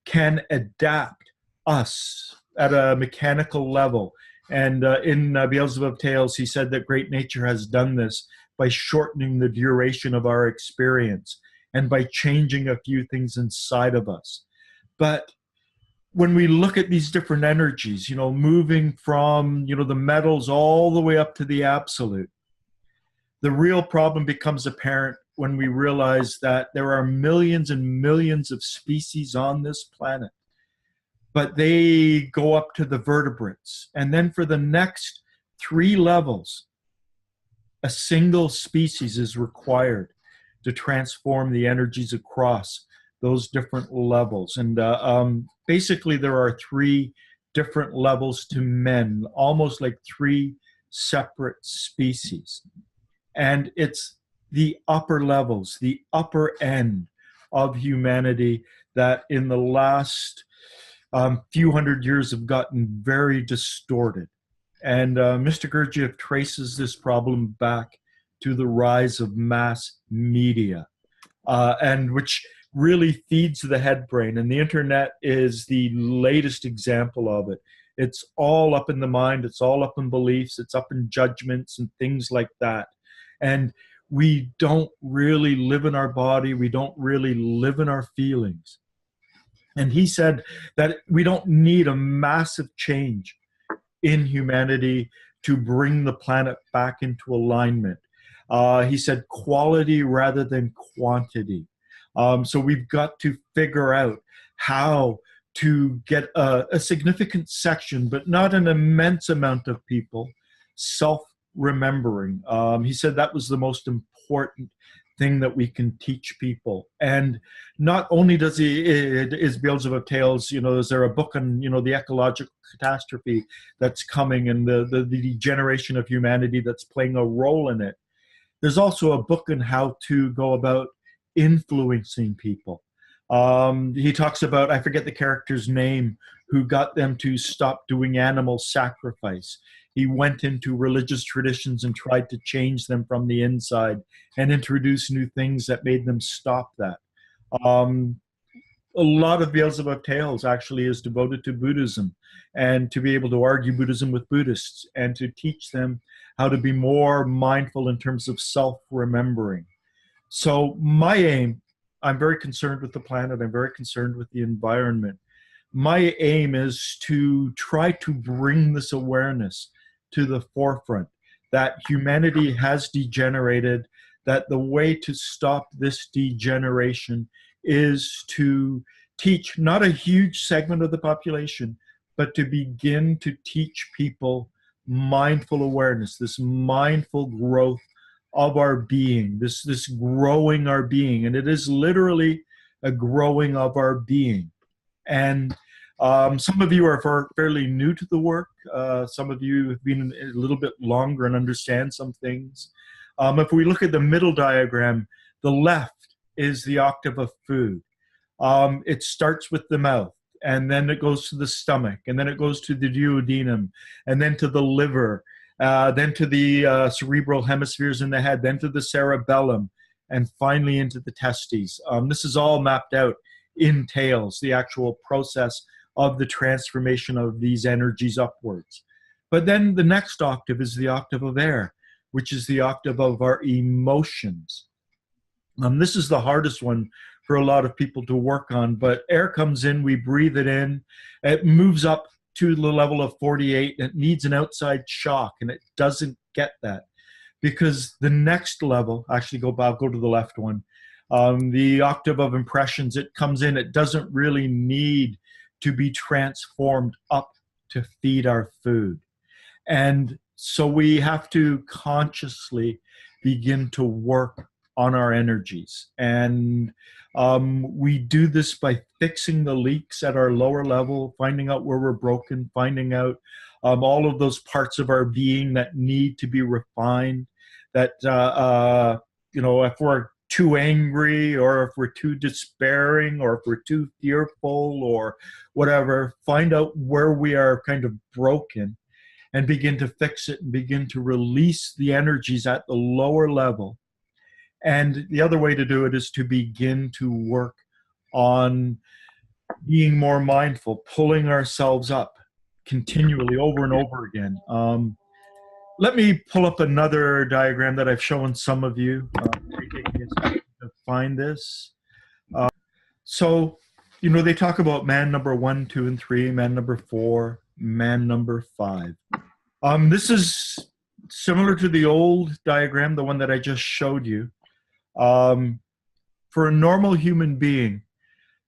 can adapt us at a mechanical level. And in Beelzebub Tales, he said that great nature has done this by shortening the duration of our experience and by changing a few things inside of us. But when we look at these different energies, moving from, the metals all the way up to the absolute, the real problem becomes apparent when we realize that there are millions and millions of species on this planet, but they go up to the vertebrates. And then for the next 3 levels, a single species is required to transform the energies across those different levels. And basically there are 3 different levels to men, almost like 3 separate species. And it's the upper levels, the upper end of humanity that in the last few hundred years have gotten very distorted. And Mr. Gurdjieff traces this problem back to the rise of mass media, and which really feeds the head brain. And the internet is the latest example of it. It's all up in the mind. It's all up in beliefs. It's up in judgments and things like that. And we don't really live in our body. We don't really live in our feelings. And he said that we don't need a massive change in humanity to bring the planet back into alignment. He said quality rather than quantity. So we've got to figure out how to get a significant section, but not an immense amount of people, self-remembering. He said that was the most important thing that we can teach people. And not only is Beelzebub Tales, is there a book on, the ecological catastrophe that's coming and the degeneration of humanity that's playing a role in it. There's also a book on how to go about influencing people. He talks about, I forget the character's name, who got them to stop doing animal sacrifice. He went into religious traditions and tried to change them from the inside and introduce new things that made them stop that. A lot of Beelzebub Tales actually is devoted to Buddhism and to be able to argue Buddhism with Buddhists and to teach them how to be more mindful in terms of self-remembering. So my aim, I'm very concerned with the planet. I'm very concerned with the environment. My aim is to try to bring this awareness to the forefront, that humanity has degenerated, that the way to stop this degeneration is to teach not a huge segment of the population, but to begin to teach people mindful awareness, this mindful growth of our being, this growing our being. And it is literally a growing of our being. And some of you are fairly new to the work. Some of you have been a little bit longer and understand some things. If we look at the middle diagram, the left is the octave of food. It starts with the mouth, and then it goes to the stomach, and then it goes to the duodenum, and then to the liver, then to the cerebral hemispheres in the head, then to the cerebellum, and finally into the testes. This is all mapped out in Tales, the actual process of the transformation of these energies upwards. But then the next octave is the octave of air, which is the octave of our emotions. This is the hardest one for a lot of people to work on, but air comes in, we breathe it in, it moves up to the level of 48, and it needs an outside shock, and it doesn't get that. Because the next level, actually I'll go to the left one, the octave of impressions, it comes in, it doesn't really need to be transformed up to feed our food. And so we have to consciously begin to work on our energies. And we do this by fixing the leaks at our lower level, finding out where we're broken, finding out all of those parts of our being that need to be refined, that, if we're too angry, or if we're too despairing, or if we're too fearful, or whatever, find out where we are kind of broken and begin to fix it and begin to release the energies at the lower level. And the other way to do it is to begin to work on being more mindful, pulling ourselves up continually over and over again. Let me pull up another diagram that I've shown some of you. Taking a second to find this. So, they talk about man number 1, 2, and 3, man number 4, man number 5. This is similar to the old diagram, the one that I just showed you. For a normal human being,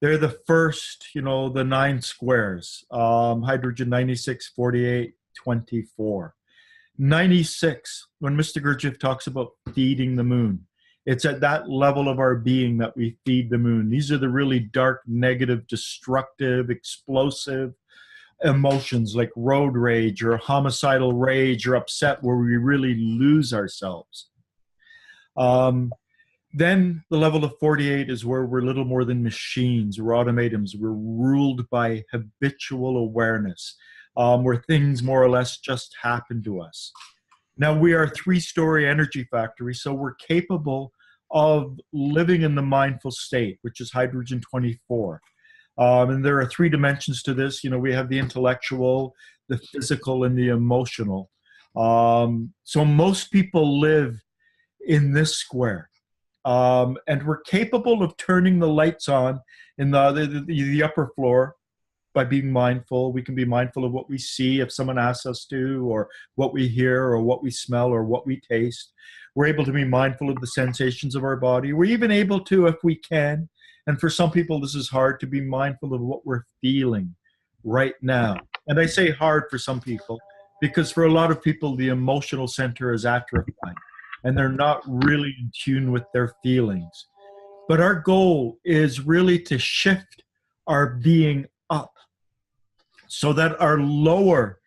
they're the first, the 9 squares, hydrogen 96, 48, 24. 96, when Mr. Gurdjieff talks about feeding the moon, it's at that level of our being that we feed the moon. These are the really dark, negative, destructive, explosive emotions like road rage or homicidal rage or upset, where we really lose ourselves. Then the level of 48 is where we're little more than machines, we're automatons, we're ruled by habitual awareness, where things more or less just happen to us. Now, we are a 3-story energy factory, so we're capable of living in the mindful state, which is hydrogen 24. And there are 3 dimensions to this. We have the intellectual, the physical, and the emotional. So most people live in this square. And we're capable of turning the lights on in the upper floor by being mindful. We can be mindful of what we see if someone asks us to, or what we hear, or what we smell, or what we taste. We're able to be mindful of the sensations of our body. We're even able to, if we can, and for some people this is hard, to be mindful of what we're feeling right now. And I say hard for some people because for a lot of people the emotional center is atrophied. and they're not really in tune with their feelings. But our goal is really to shift our being up so that our lower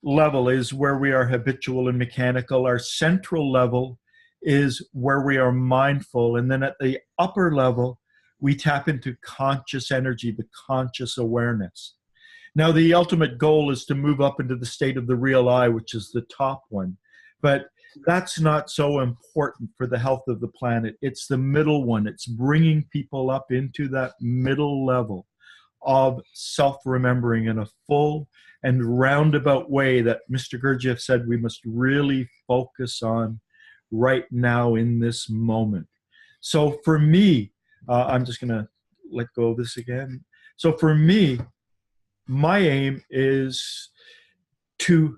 level is where we are habitual and mechanical. Our central level is where we are mindful. And then at the upper level, we tap into conscious energy, the conscious awareness. Now, the ultimate goal is to move up into the state of the real I, which is the top one. But that's not so important for the health of the planet. It's the middle one. It's bringing people up into that middle level of self-remembering in a full and roundabout way that Mr. Gurdjieff said we must really focus on right now in this moment. So for me, I'm just going to let go of this again. So for me, my aim is to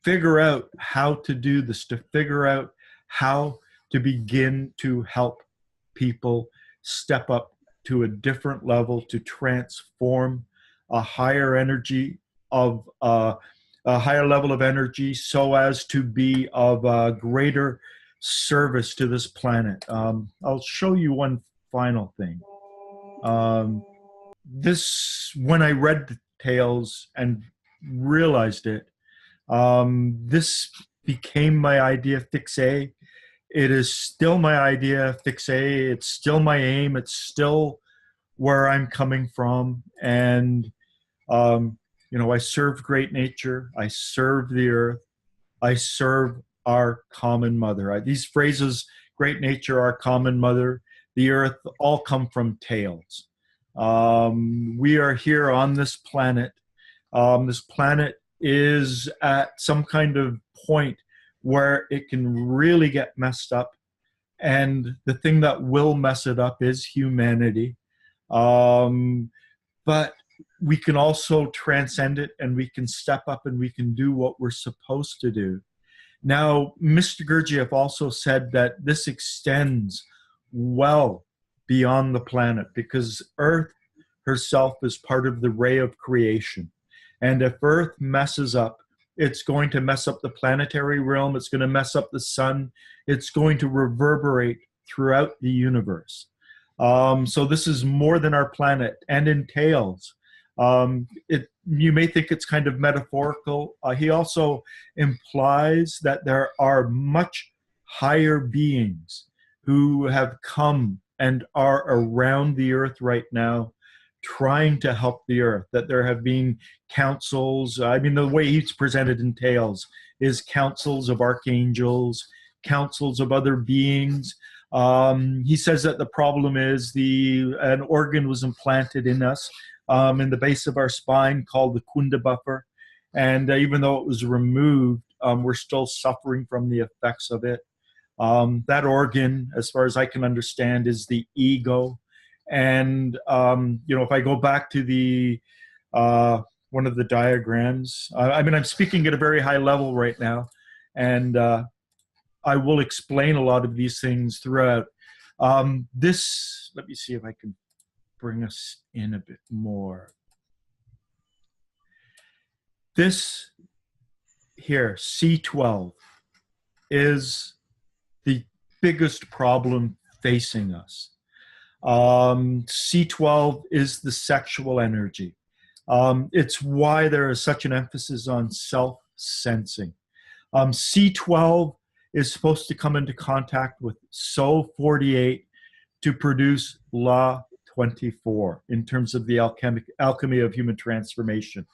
figure out how to do this, to figure out how to begin to help people step up to a different level, to transform a higher energy of a higher level of energy so as to be of greater service to this planet. I'll show you one final thing. When I read the tales and realized it, this became my idea fixe. It is still my idea fixe. It's still my aim. It's still where I'm coming from. And, I serve great nature. I serve the earth. I serve our common mother. These phrases, great nature, our common mother, the earth, all come from tales. We are here on this planet. This planet is at some kind of point where it can really get messed up. And the thing that will mess it up is humanity. But we can also transcend it, and we can step up and we can do what we're supposed to do. Now, Mr. Gurdjieff also said that this extends well beyond the planet, because Earth herself is part of the ray of creation. And if Earth messes up, it's going to mess up the planetary realm. It's going to mess up the sun. It's going to reverberate throughout the universe. So this is more than our planet, and entails. You may think it's kind of metaphorical. He also implies that there are much higher beings who have come and are around the earth right now, trying to help the earth, that there have been councils. The way he's presented in tales is councils of archangels, councils of other beings. He says that the problem is an organ was implanted in us in the base of our spine called the Kunda buffer. And even though it was removed, we're still suffering from the effects of it. That organ, as far as I can understand, is the ego. And, if I go back to the one of the diagrams, I'm speaking at a very high level right now, and I will explain a lot of these things throughout. Let me see if I can bring us in a bit more. This here, C12, is the biggest problem facing us. C12 is the sexual energy. It's why there is such an emphasis on self-sensing. C12 is supposed to come into contact with So 48 to produce La 24 in terms of the alchemy of human transformation.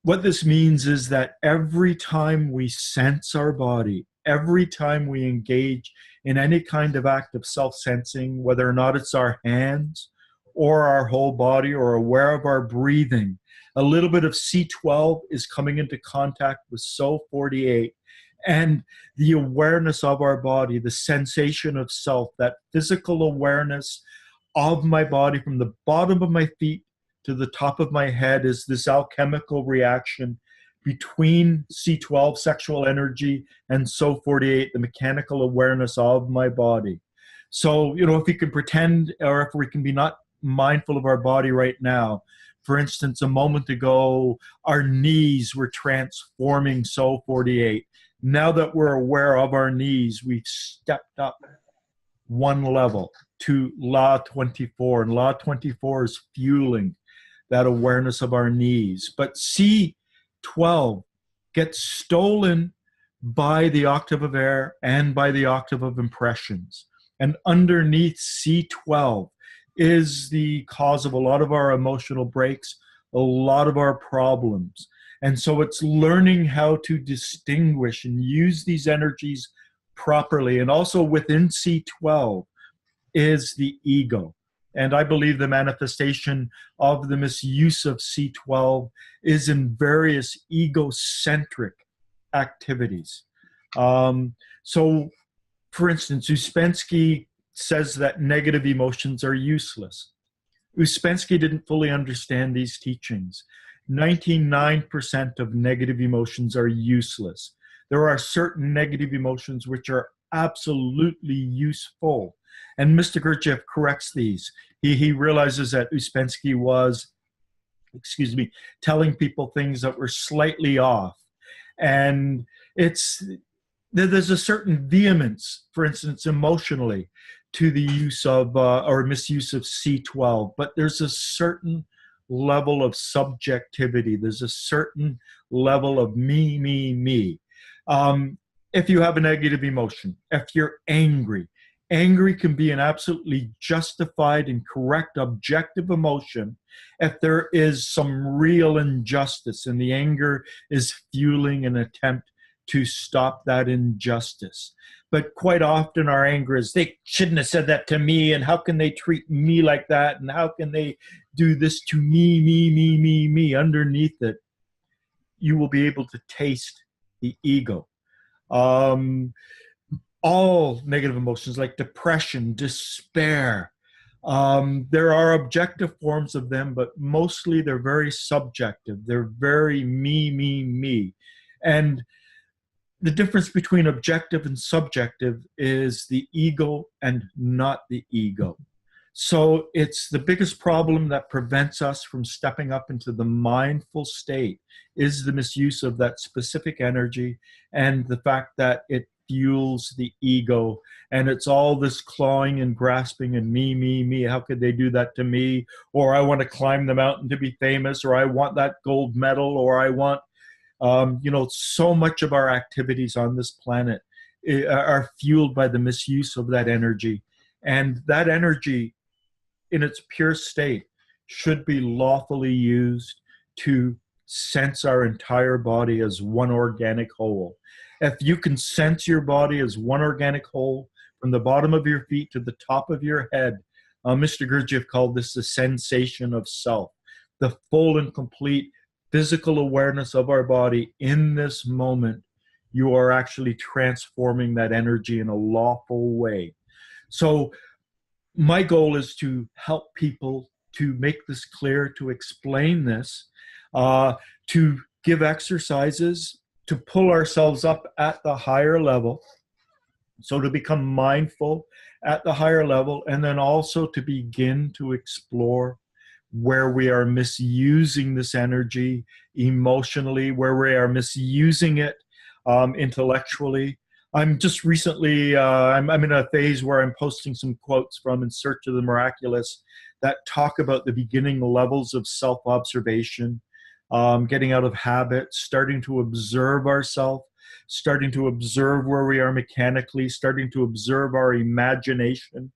What this means is that every time we sense our body, every time we engage in any kind of act of self-sensing, whether or not it's our hands or our whole body or aware of our breathing, a little bit of C12 is coming into contact with So 48, and the awareness of our body, the sensation of self, that physical awareness of my body from the bottom of my feet to the top of my head is this alchemical reaction between C12, sexual energy, and So 48, the mechanical awareness of my body. So, if we can pretend, or if we can be not mindful of our body right now, for instance, a moment ago, our knees were transforming So 48. Now that we're aware of our knees, we've stepped up one level to Law 24. And Law 24 is fueling that awareness of our knees. But C12 gets stolen by the octave of air and by the octave of impressions. And underneath C12 is the cause of a lot of our emotional breaks, a lot of our problems. And so it's learning how to distinguish and use these energies properly. And also within C12 is the ego. And I believe the manifestation of the misuse of C12 is in various egocentric activities. So, for instance, Ouspensky says that negative emotions are useless. Ouspensky didn't fully understand these teachings. 99% of negative emotions are useless. There are certain negative emotions which are absolutely useful. And Mr. Gurdjieff corrects these. He realizes that Ouspensky was, telling people things that were slightly off. And there's a certain vehemence, for instance, emotionally, to the use of or misuse of C12, but there's a certain level of subjectivity. There's a certain level of me. If you have a negative emotion, if you're angry can be an absolutely justified and correct objective emotion if there is some real injustice and the anger is fueling an attempt to stop that injustice. But quite often our anger is, they shouldn't have said that to me, and how can they treat me like that, and how can they do this to me. Underneath it, you will be able to taste the ego. All negative emotions like depression, despair, there are objective forms of them, but mostly they're very subjective. They're very me. And the difference between objective and subjective is the ego and not the ego. So it's the biggest problem that prevents us from stepping up into the mindful state is the misuse of that specific energy and the fact that it fuels the ego. And it's all this clawing and grasping and me. How could they do that to me? Or I want to climb the mountain to be famous, or I want that gold medal, or I want so much of our activities on this planet are fueled by the misuse of that energy. And that energy in its pure state should be lawfully used to sense our entire body as one organic whole. If you can sense your body as one organic whole from the bottom of your feet to the top of your head, Mr. Gurdjieff called this the sensation of self, the full and complete physical awareness of our body in this moment. You are actually transforming that energy in a lawful way. So my goal is to help people to make this clear, to explain this, to give exercises, to pull ourselves up at the higher level. So to become mindful at the higher level, and then also to begin to explore where we are misusing this energy emotionally, where we are misusing it intellectually. I'm just recently, I'm in a phase where I'm posting some quotes from In Search of the Miraculous that talk about the beginning levels of self-observation, getting out of habit, starting to observe ourselves, starting to observe where we are mechanically, starting to observe our imagination.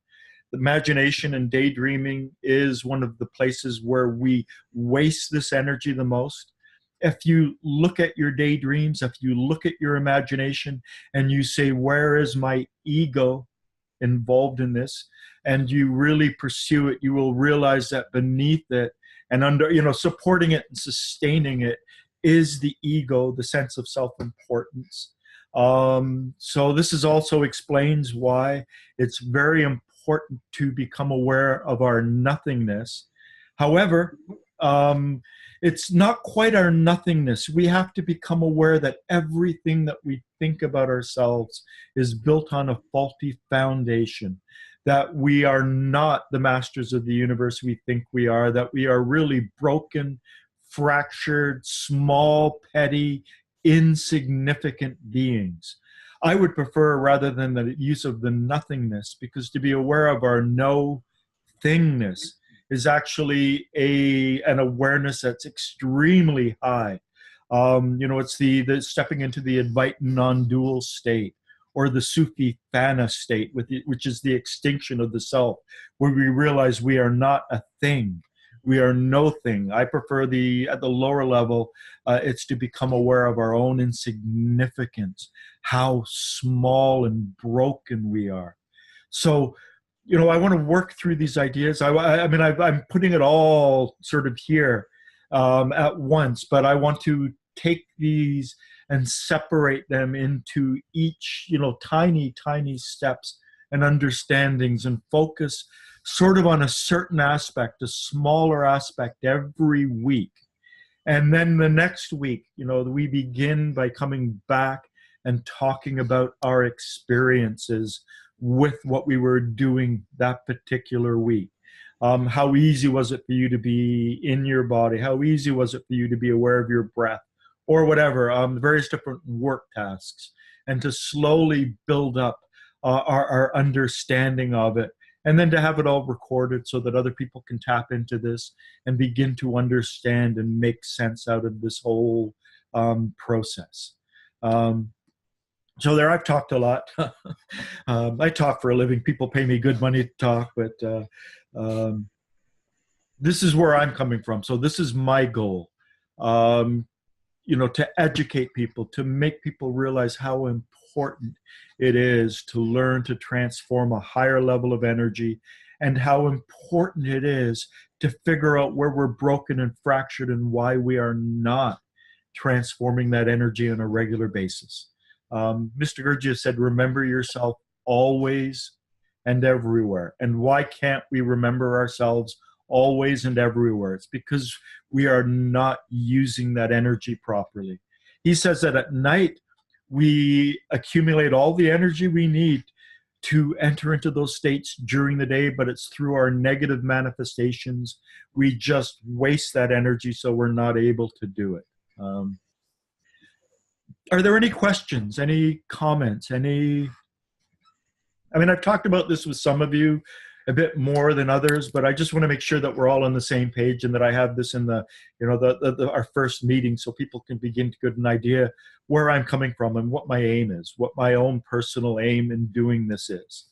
The imagination and daydreaming is one of the places where we waste this energy the most. If you look at your daydreams, if you look at your imagination and you say, where is my ego involved in this? And you really pursue it, you will realize that beneath it and under, supporting it and sustaining it is the ego, the sense of self-importance. So this is also explains why it's very important to become aware of our nothingness. However, it's not quite our nothingness. We have to become aware that everything that we think about ourselves is built on a faulty foundation, that we are not the masters of the universe we think we are, that we are really broken, fractured, small, petty, insignificant beings. I would prefer, rather than the use of the nothingness, because to be aware of our no thingness is actually an awareness that's extremely high. It's the stepping into the Advaita non-dual state, or the Sufi Fana state, which is the extinction of the self, where we realize we are not a thing. We are no thing. I prefer at the lower level, it's to become aware of our own insignificance, how small and broken we are. So, I want to work through these ideas. I'm putting it all sort of here at once, but I want to take these and separate them into each, tiny, tiny steps and understandings, and focus sort of on a certain aspect, a smaller aspect every week. And then the next week, we begin by coming back and talking about our experiences with what we were doing that particular week. How easy was it for you to be in your body? How easy was it for you to be aware of your breath, or whatever, various different work tasks, and to slowly build up our understanding of it, and then to have it all recorded so that other people can tap into this and begin to understand and make sense out of this whole process. So there, I've talked a lot. I talk for a living. People pay me good money to talk, but this is where I'm coming from. So this is my goal, to educate people, to make people realize how important it is to learn to transform a higher level of energy, and how important it is to figure out where we're broken and fractured and why we are not transforming that energy on a regular basis. Mr. Gurdjieff said, remember yourself always and everywhere. And why can't we remember ourselves always and everywhere? It's because we are not using that energy properly. He says that at night, we accumulate all the energy we need to enter into those states during the day, but it's through our negative manifestations. We just waste that energy, so we're not able to do it. Are there any questions, any comments, I've talked about this with some of you a bit more than others, but I just want to make sure that we're all on the same page, and that I have this in our first meeting, so people can begin to get an idea where I'm coming from and what my aim is, what my own personal aim in doing this is.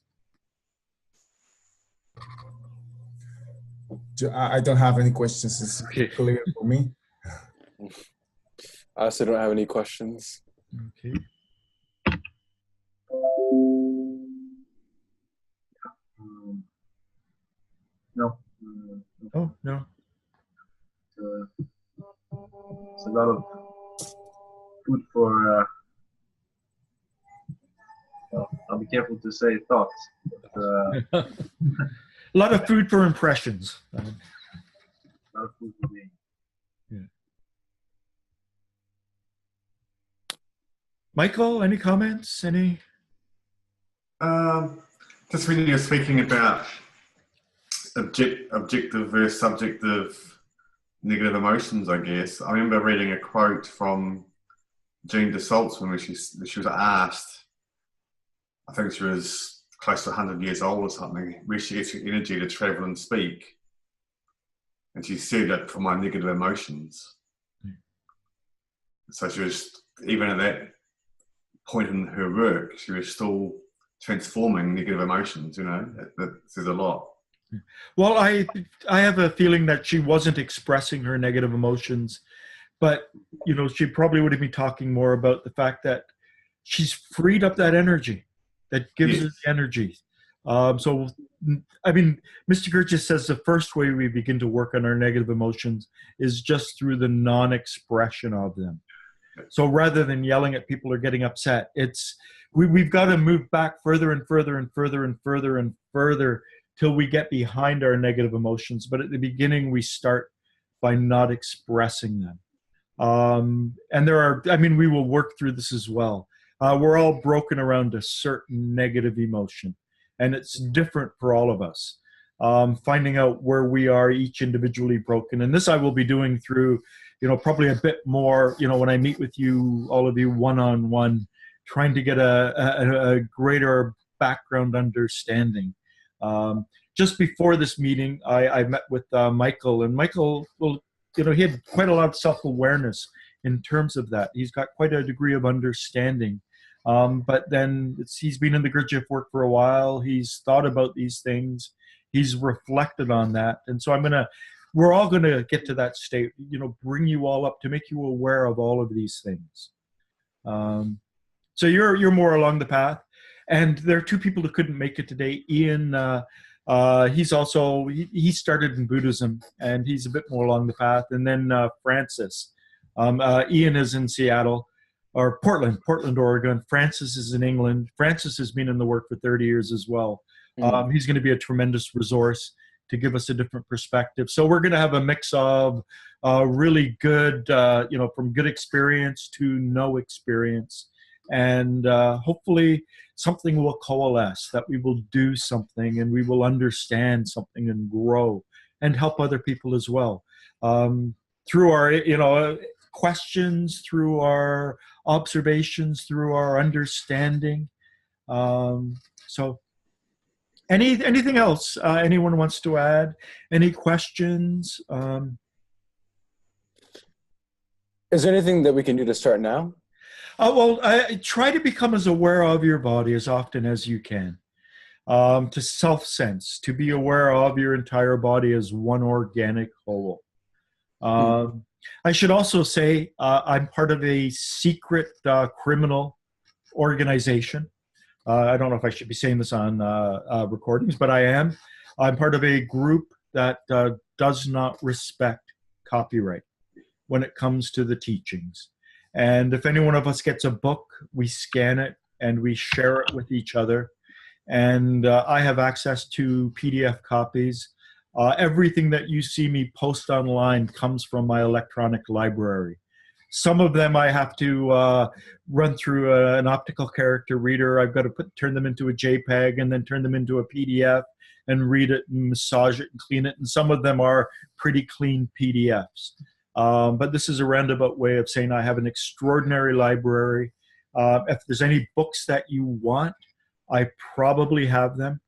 I don't have any questions. It's clear for me. I also don't have any questions. Okay. No. Oh, no. It's a lot of food for, I'll be careful to say thoughts. But, A lot of food for impressions. a lot of food for me. Yeah. Michael, any comments? Any? Just when you're speaking about objective versus subjective negative emotions, I guess. I remember reading a quote from Jean de Saltz when she was asked, I think she was close to 100 years old or something, where she gets her energy to travel and speak. And she said that from my negative emotions. So she was, even at that point in her work, she was still transforming negative emotions, that says a lot. Well, I have a feeling that she wasn't expressing her negative emotions, but, she probably would have been talking more about the fact that she's freed up that energy that gives her the energy. Mr. Gurdjieff says the first way we begin to work on our negative emotions is just through the non-expression of them. So rather than yelling at people or getting upset, we've got to move back further and further and further and further and further till we get behind our negative emotions. But at the beginning, we start by not expressing them. And we will work through this as well. We're all broken around a certain negative emotion, and it's different for all of us. Finding out where we are each individually broken. And this I will be doing through, probably a bit more, when I meet with you, all of you one-on-one, trying to get a greater background understanding. Just before this meeting, I met with Michael, and Michael, well, he had quite a lot of self-awareness in terms of that. He's got quite a degree of understanding. But then he's been in the Gurdjieff work for a while. He's thought about these things. He's reflected on that. And so we're all going to get to that state, bring you all up to make you aware of all of these things. So you're more along the path. And there are two people who couldn't make it today. Ian, he's also, he started in Buddhism, and he's a bit more along the path. And then Francis. Ian is in Seattle, or Portland, Oregon. Francis is in England. Francis has been in the work for 30 years as well. He's going to be a tremendous resource to give us a different perspective. So we're going to have a mix of really good, from good experience to no experience. And hopefully something will coalesce, that we will do something and we will understand something and grow and help other people as well. Through our, questions, through our observations, through our understanding. So anything else anyone wants to add? Any questions? Is there anything that we can do to start now? Well, try to become as aware of your body as often as you can. To self-sense, to be aware of your entire body as one organic whole. I should also say I'm part of a secret criminal organization. I don't know if I should be saying this on recordings, but I am. I'm part of a group that does not respect copyright when it comes to the teachings. And if any one of us gets a book, we scan it and we share it with each other. And I have access to PDF copies. Everything that you see me post online comes from my electronic library. Some of them I have to run through an optical character reader. I've got to turn them into a JPEG and then turn them into a PDF and read it and massage it and clean it. And some of them are pretty clean PDFs. But this is a roundabout way of saying I have an extraordinary library. If there's any books that you want, I probably have them.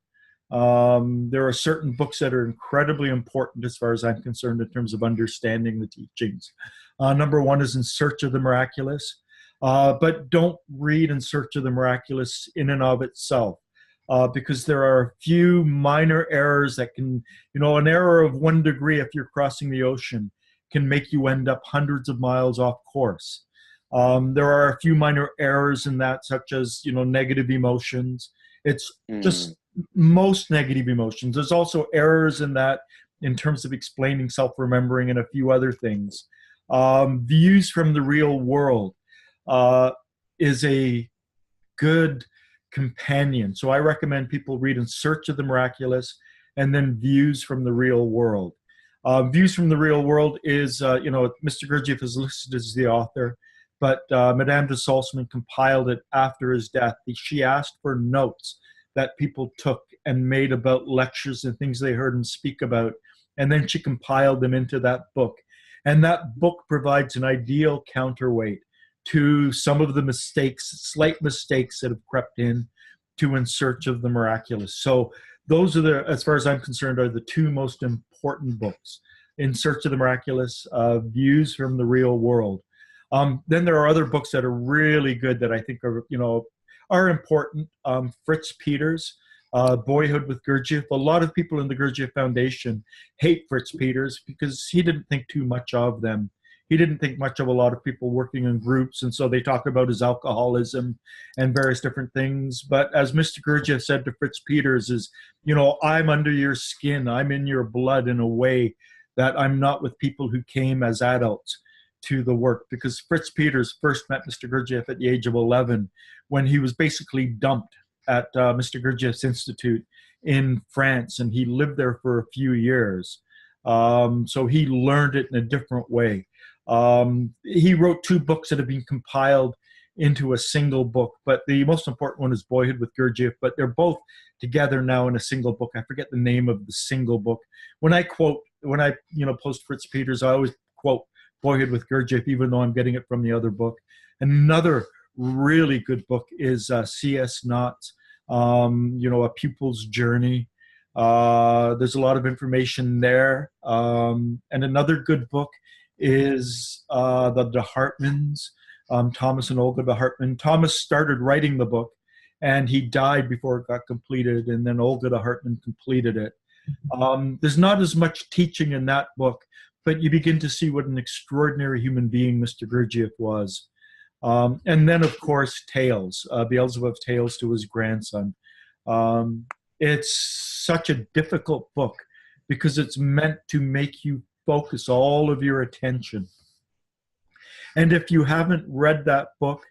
There are certain books that are incredibly important as far as I'm concerned in terms of understanding the teachings. Number one is In Search of the Miraculous, but don't read In Search of the Miraculous in and of itself, because there are a few minor errors that can, an error of 1 degree if you're crossing the ocean can make you end up hundreds of miles off course. There are a few minor errors in that, such as, negative emotions. It's just most negative emotions. There's also errors in that in terms of explaining self-remembering and a few other things. Views from the Real World is a good companion. So I recommend people read In Search of the Miraculous and then Views from the Real World. Views from the Real World is, Mr. Gurdjieff is listed as the author, but Madame de Salzman compiled it after his death. She asked for notes that people took and made about lectures and things they heard him speak about, and then she compiled them into that book. And that book provides an ideal counterweight to some of the slight mistakes that have crept in to In Search of the Miraculous. So those are as far as I'm concerned, are the two most important books: In Search of the Miraculous, Views from the Real World. Then there are other books that are really good that I think are important. Fritz Peters, Boyhood with Gurdjieff. A lot of people in the Gurdjieff Foundation hate Fritz Peters because he didn't think too much of them. He didn't think much of a lot of people working in groups, and so they talk about his alcoholism and various different things. But as Mr. Gurdjieff said to Fritz Peters is, I'm under your skin, I'm in your blood in a way that I'm not with people who came as adults to the work. Because Fritz Peters first met Mr. Gurdjieff at the age of 11 when he was basically dumped at Mr. Gurdjieff's Institute in France, and he lived there for a few years. So he learned it in a different way. He wrote 2 books that have been compiled into a single book, but the most important one is Boyhood with Gurdjieff, but they're both together now in a single book. I forget the name of the single book. When I post Fritz Peters, I always quote Boyhood with Gurdjieff, even though I'm getting it from the other book. Another really good book is C.S. Knott's, A Pupil's Journey. There's a lot of information there. And another good book is the Hartmans, Thomas and Olga de Hartmann. Thomas started writing the book, and he died before it got completed, and then Olga de Hartmann completed it. There's not as much teaching in that book, but you begin to see what an extraordinary human being Mr. Gurdjieff was. And then, of course, Tales, Beelzebub's Tales to his grandson. It's such a difficult book because it's meant to make you focus all of your attention. And if you haven't read that book,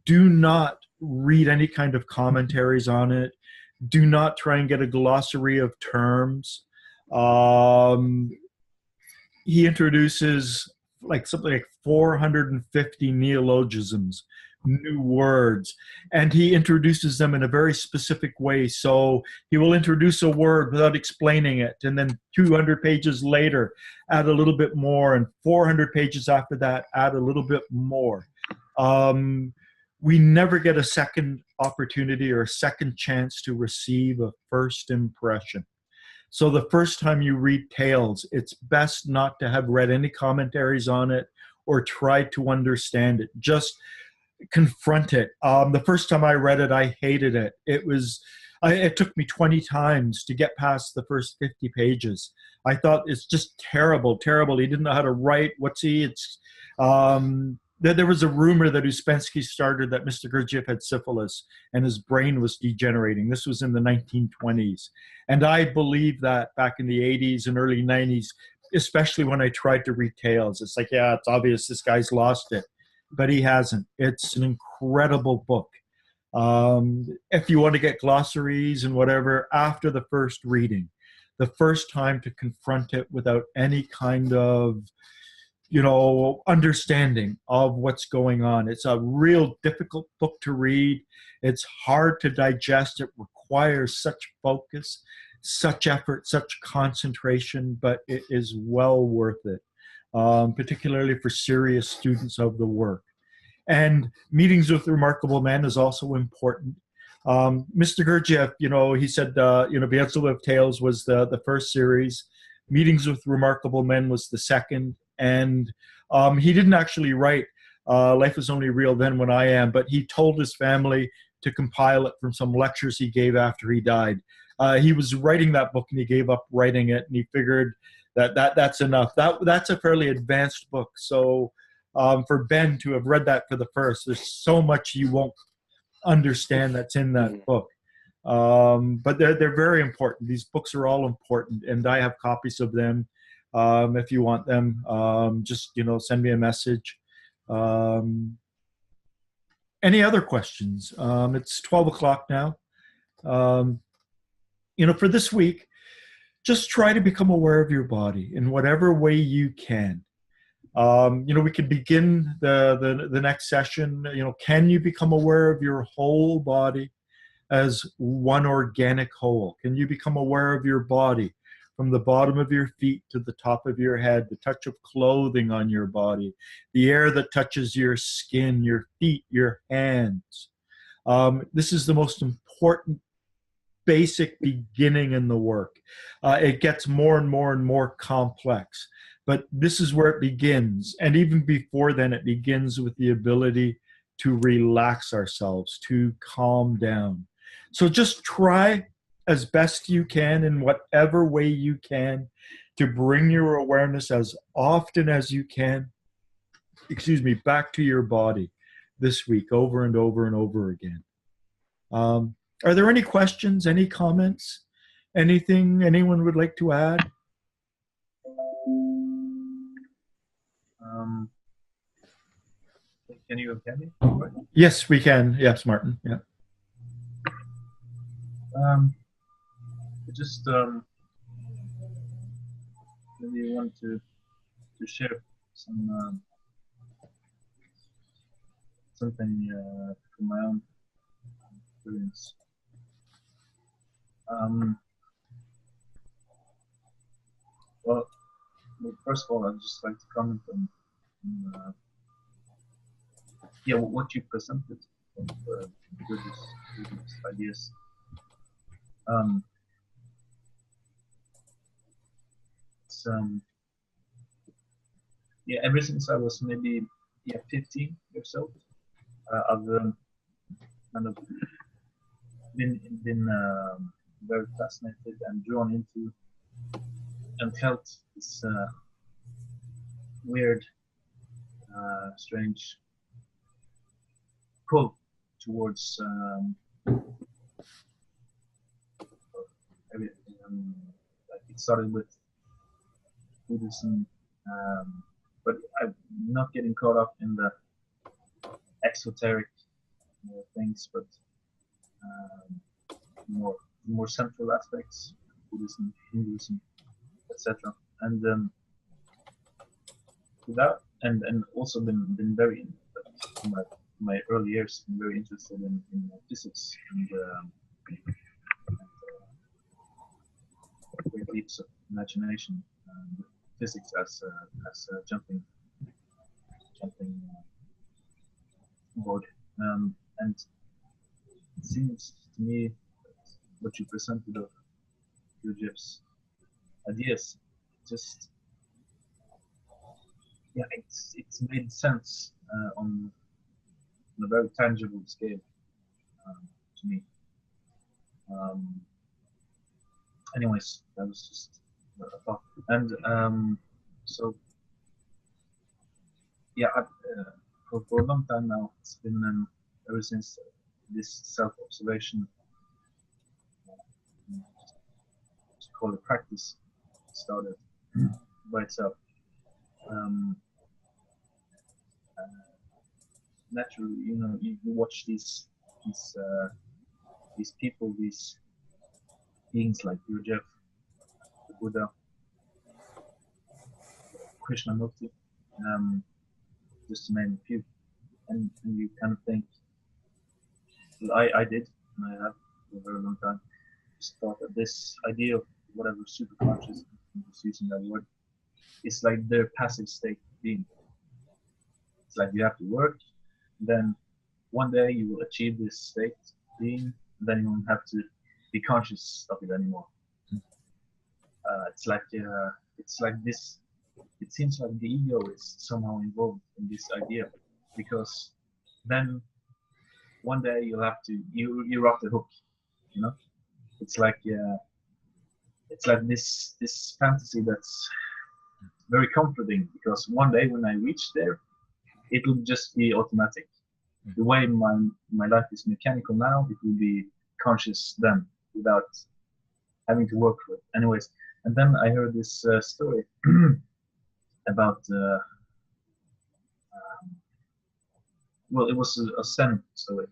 do not read any kind of commentaries on it. Do not try and get a glossary of terms. He introduces something like 450 neologisms, new words, and he introduces them in a very specific way. So he will introduce a word without explaining it, and then 200 pages later add a little bit more, and 400 pages after that add a little bit more. We never get a second opportunity or a second chance to receive a first impression. So the first time you read Tales, it's best not to have read any commentaries on it or tried to understand it. Just confront it. The first time I read it, I hated it. It took me 20 times to get past the first 50 pages. I thought it's just terrible, terrible. He didn't know how to write. There was a rumor that Ouspensky started that Mr. Gurdjieff had syphilis and his brain was degenerating. This was in the 1920s. And I believed that back in the 80s and early 90s, especially when I tried to read Tales. It's like, yeah, it's obvious this guy's lost it. But he hasn't. It's an incredible book. If you want to get glossaries and whatever, after the first reading, the first time to confront it without any kind of understanding of what's going on. It's a real difficult book to read. It's hard to digest. It requires such focus, such effort, such concentration, but it is well worth it, particularly for serious students of the work. And Meetings with Remarkable Men is also important. Mr. Gurdjieff, he said, Beelzebub Tales was the first series. Meetings with Remarkable Men was the second. And he didn't actually write Life is Only Real Then When I Am, but he told his family to compile it from some lectures he gave after he died. He was writing that book and he gave up writing it, and he figured that's enough. That's a fairly advanced book. So for Ben to have read that for the first, there's so much you won't understand that's in that book. But they're very important. These books are all important, and I have copies of them. If you want them, just send me a message. Any other questions? It's 12 o'clock now. For this week, just try to become aware of your body in whatever way you can. We could begin the next session. Can you become aware of your whole body as one organic whole? Can you become aware of your body from the bottom of your feet to the top of your head, the touch of clothing on your body, the air that touches your skin, your feet, your hands? This is the most important basic beginning in the work. It gets more and more and more complex, but this is where it begins. And even before then, it begins with the ability to relax ourselves, to calm down. So just try as best you can, in whatever way you can, to bring your awareness as often as you can, back to your body this week, over and over and over again. Are there any questions, any comments, anything anyone would like to add? Can you hear me? Yes, we can. Yes, Martin. Yeah. Just maybe want to share something from my own experience. Well, Well, first of all, I'd just like to comment on what you presented of Gurdjieff's ideas. It's, ever since I was maybe 15 years old, I've kind of been very fascinated and drawn into and felt this weird, strange pull towards everything. Like it started with Buddhism, but I'm not getting caught up in the exoteric things, but more central aspects, Buddhism, Hinduism, etc. And without and also been very in my early years been very interested in physics and great leaps of imagination, physics as a jumping board, and it seems to me that what you presented of Gurdjieff's ideas just it's made sense on a very tangible scale to me. Anyways, that was just a thought. And so for a long time now, it's been ever since this self-observation, to call it practice, started by itself. Naturally, you watch these people, these beings like Gurdjieff, the Buddha, Krishnamurti, just to name a few, and you kind of think, well, I did, and I have for a very long time, just thought that this idea of whatever superconscious, I'm just using that word, it's like their passive state of being. It's like you have to work, then one day you will achieve this state of being, then you won't have to be conscious of it anymore. It's like this. It seems like the ego is somehow involved in this idea, because then one day you'll have to you're off the hook. It's like this fantasy that's very comforting, because one day when I reach there, it will just be automatic. The way my life is mechanical now, it will be conscious then, without having to work for it. Anyways, and then I heard this story about it was a Zen story,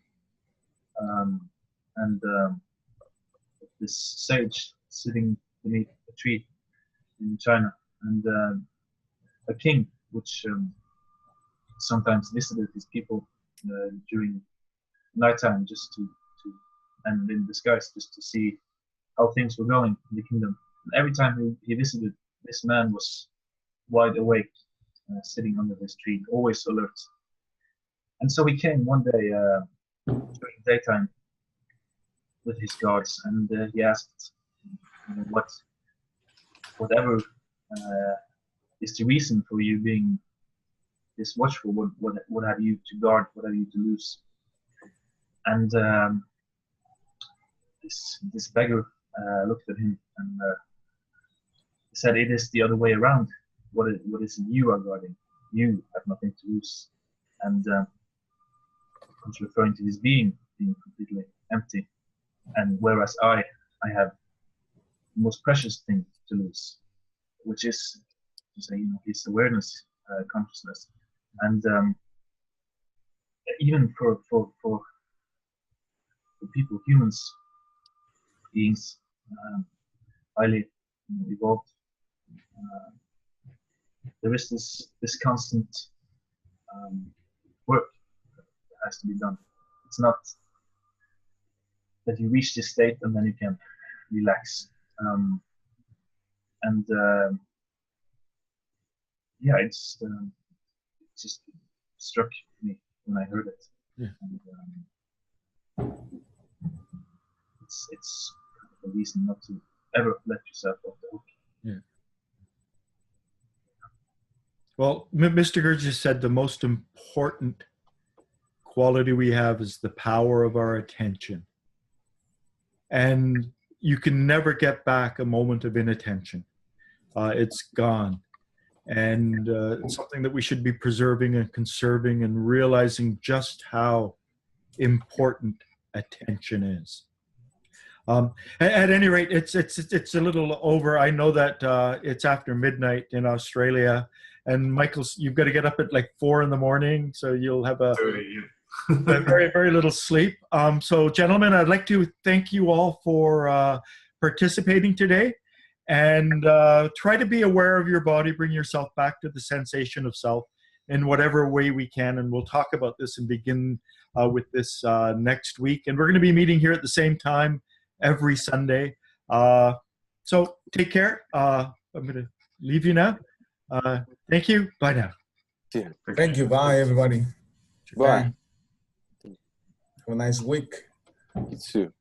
and this sage sitting beneath a tree in China, and a king which sometimes visited his people during nighttime, just to and in disguise, just to see how things were going in the kingdom. And every time he visited, this man was wide awake, sitting under this tree, always alert. And so he came one day during daytime with his guards, and he asked, whatever is the reason for you being this watchful? What have you to guard? What have you to lose? And this beggar looked at him and said, "It is the other way around. What is it you are guarding? You have nothing to lose." And I was referring to his being completely empty, and whereas I have the most precious thing to lose, which is to say, his awareness, consciousness, and even for people, humans, beings, highly evolved, there is this constant work that has to be done. It's not that you reach this state and then you can relax. And yeah, it just struck me when I heard it. Yeah. And, it's a reason not to ever let yourself off the hook. Yeah. Well, Mr. Gurdjieff said the most important quality we have is the power of our attention. And you can never get back a moment of inattention. It's gone. And it's something that we should be preserving and conserving and realizing just how important attention is. At any rate, it's a little over. I know that it's after midnight in Australia, and Michael, you've got to get up at like 4 a.m, so you'll have a very, very little sleep. So, gentlemen, I'd like to thank you all for participating today, and try to be aware of your body. Bring yourself back to the sensation of self in whatever way we can, and we'll talk about this and begin with this next week. And we're going to be meeting here at the same time every Sunday. So take care. I'm going to leave you now. Thank you. Bye now. Yeah. Thank you. Bye, everybody. Bye. Have a nice week. You too.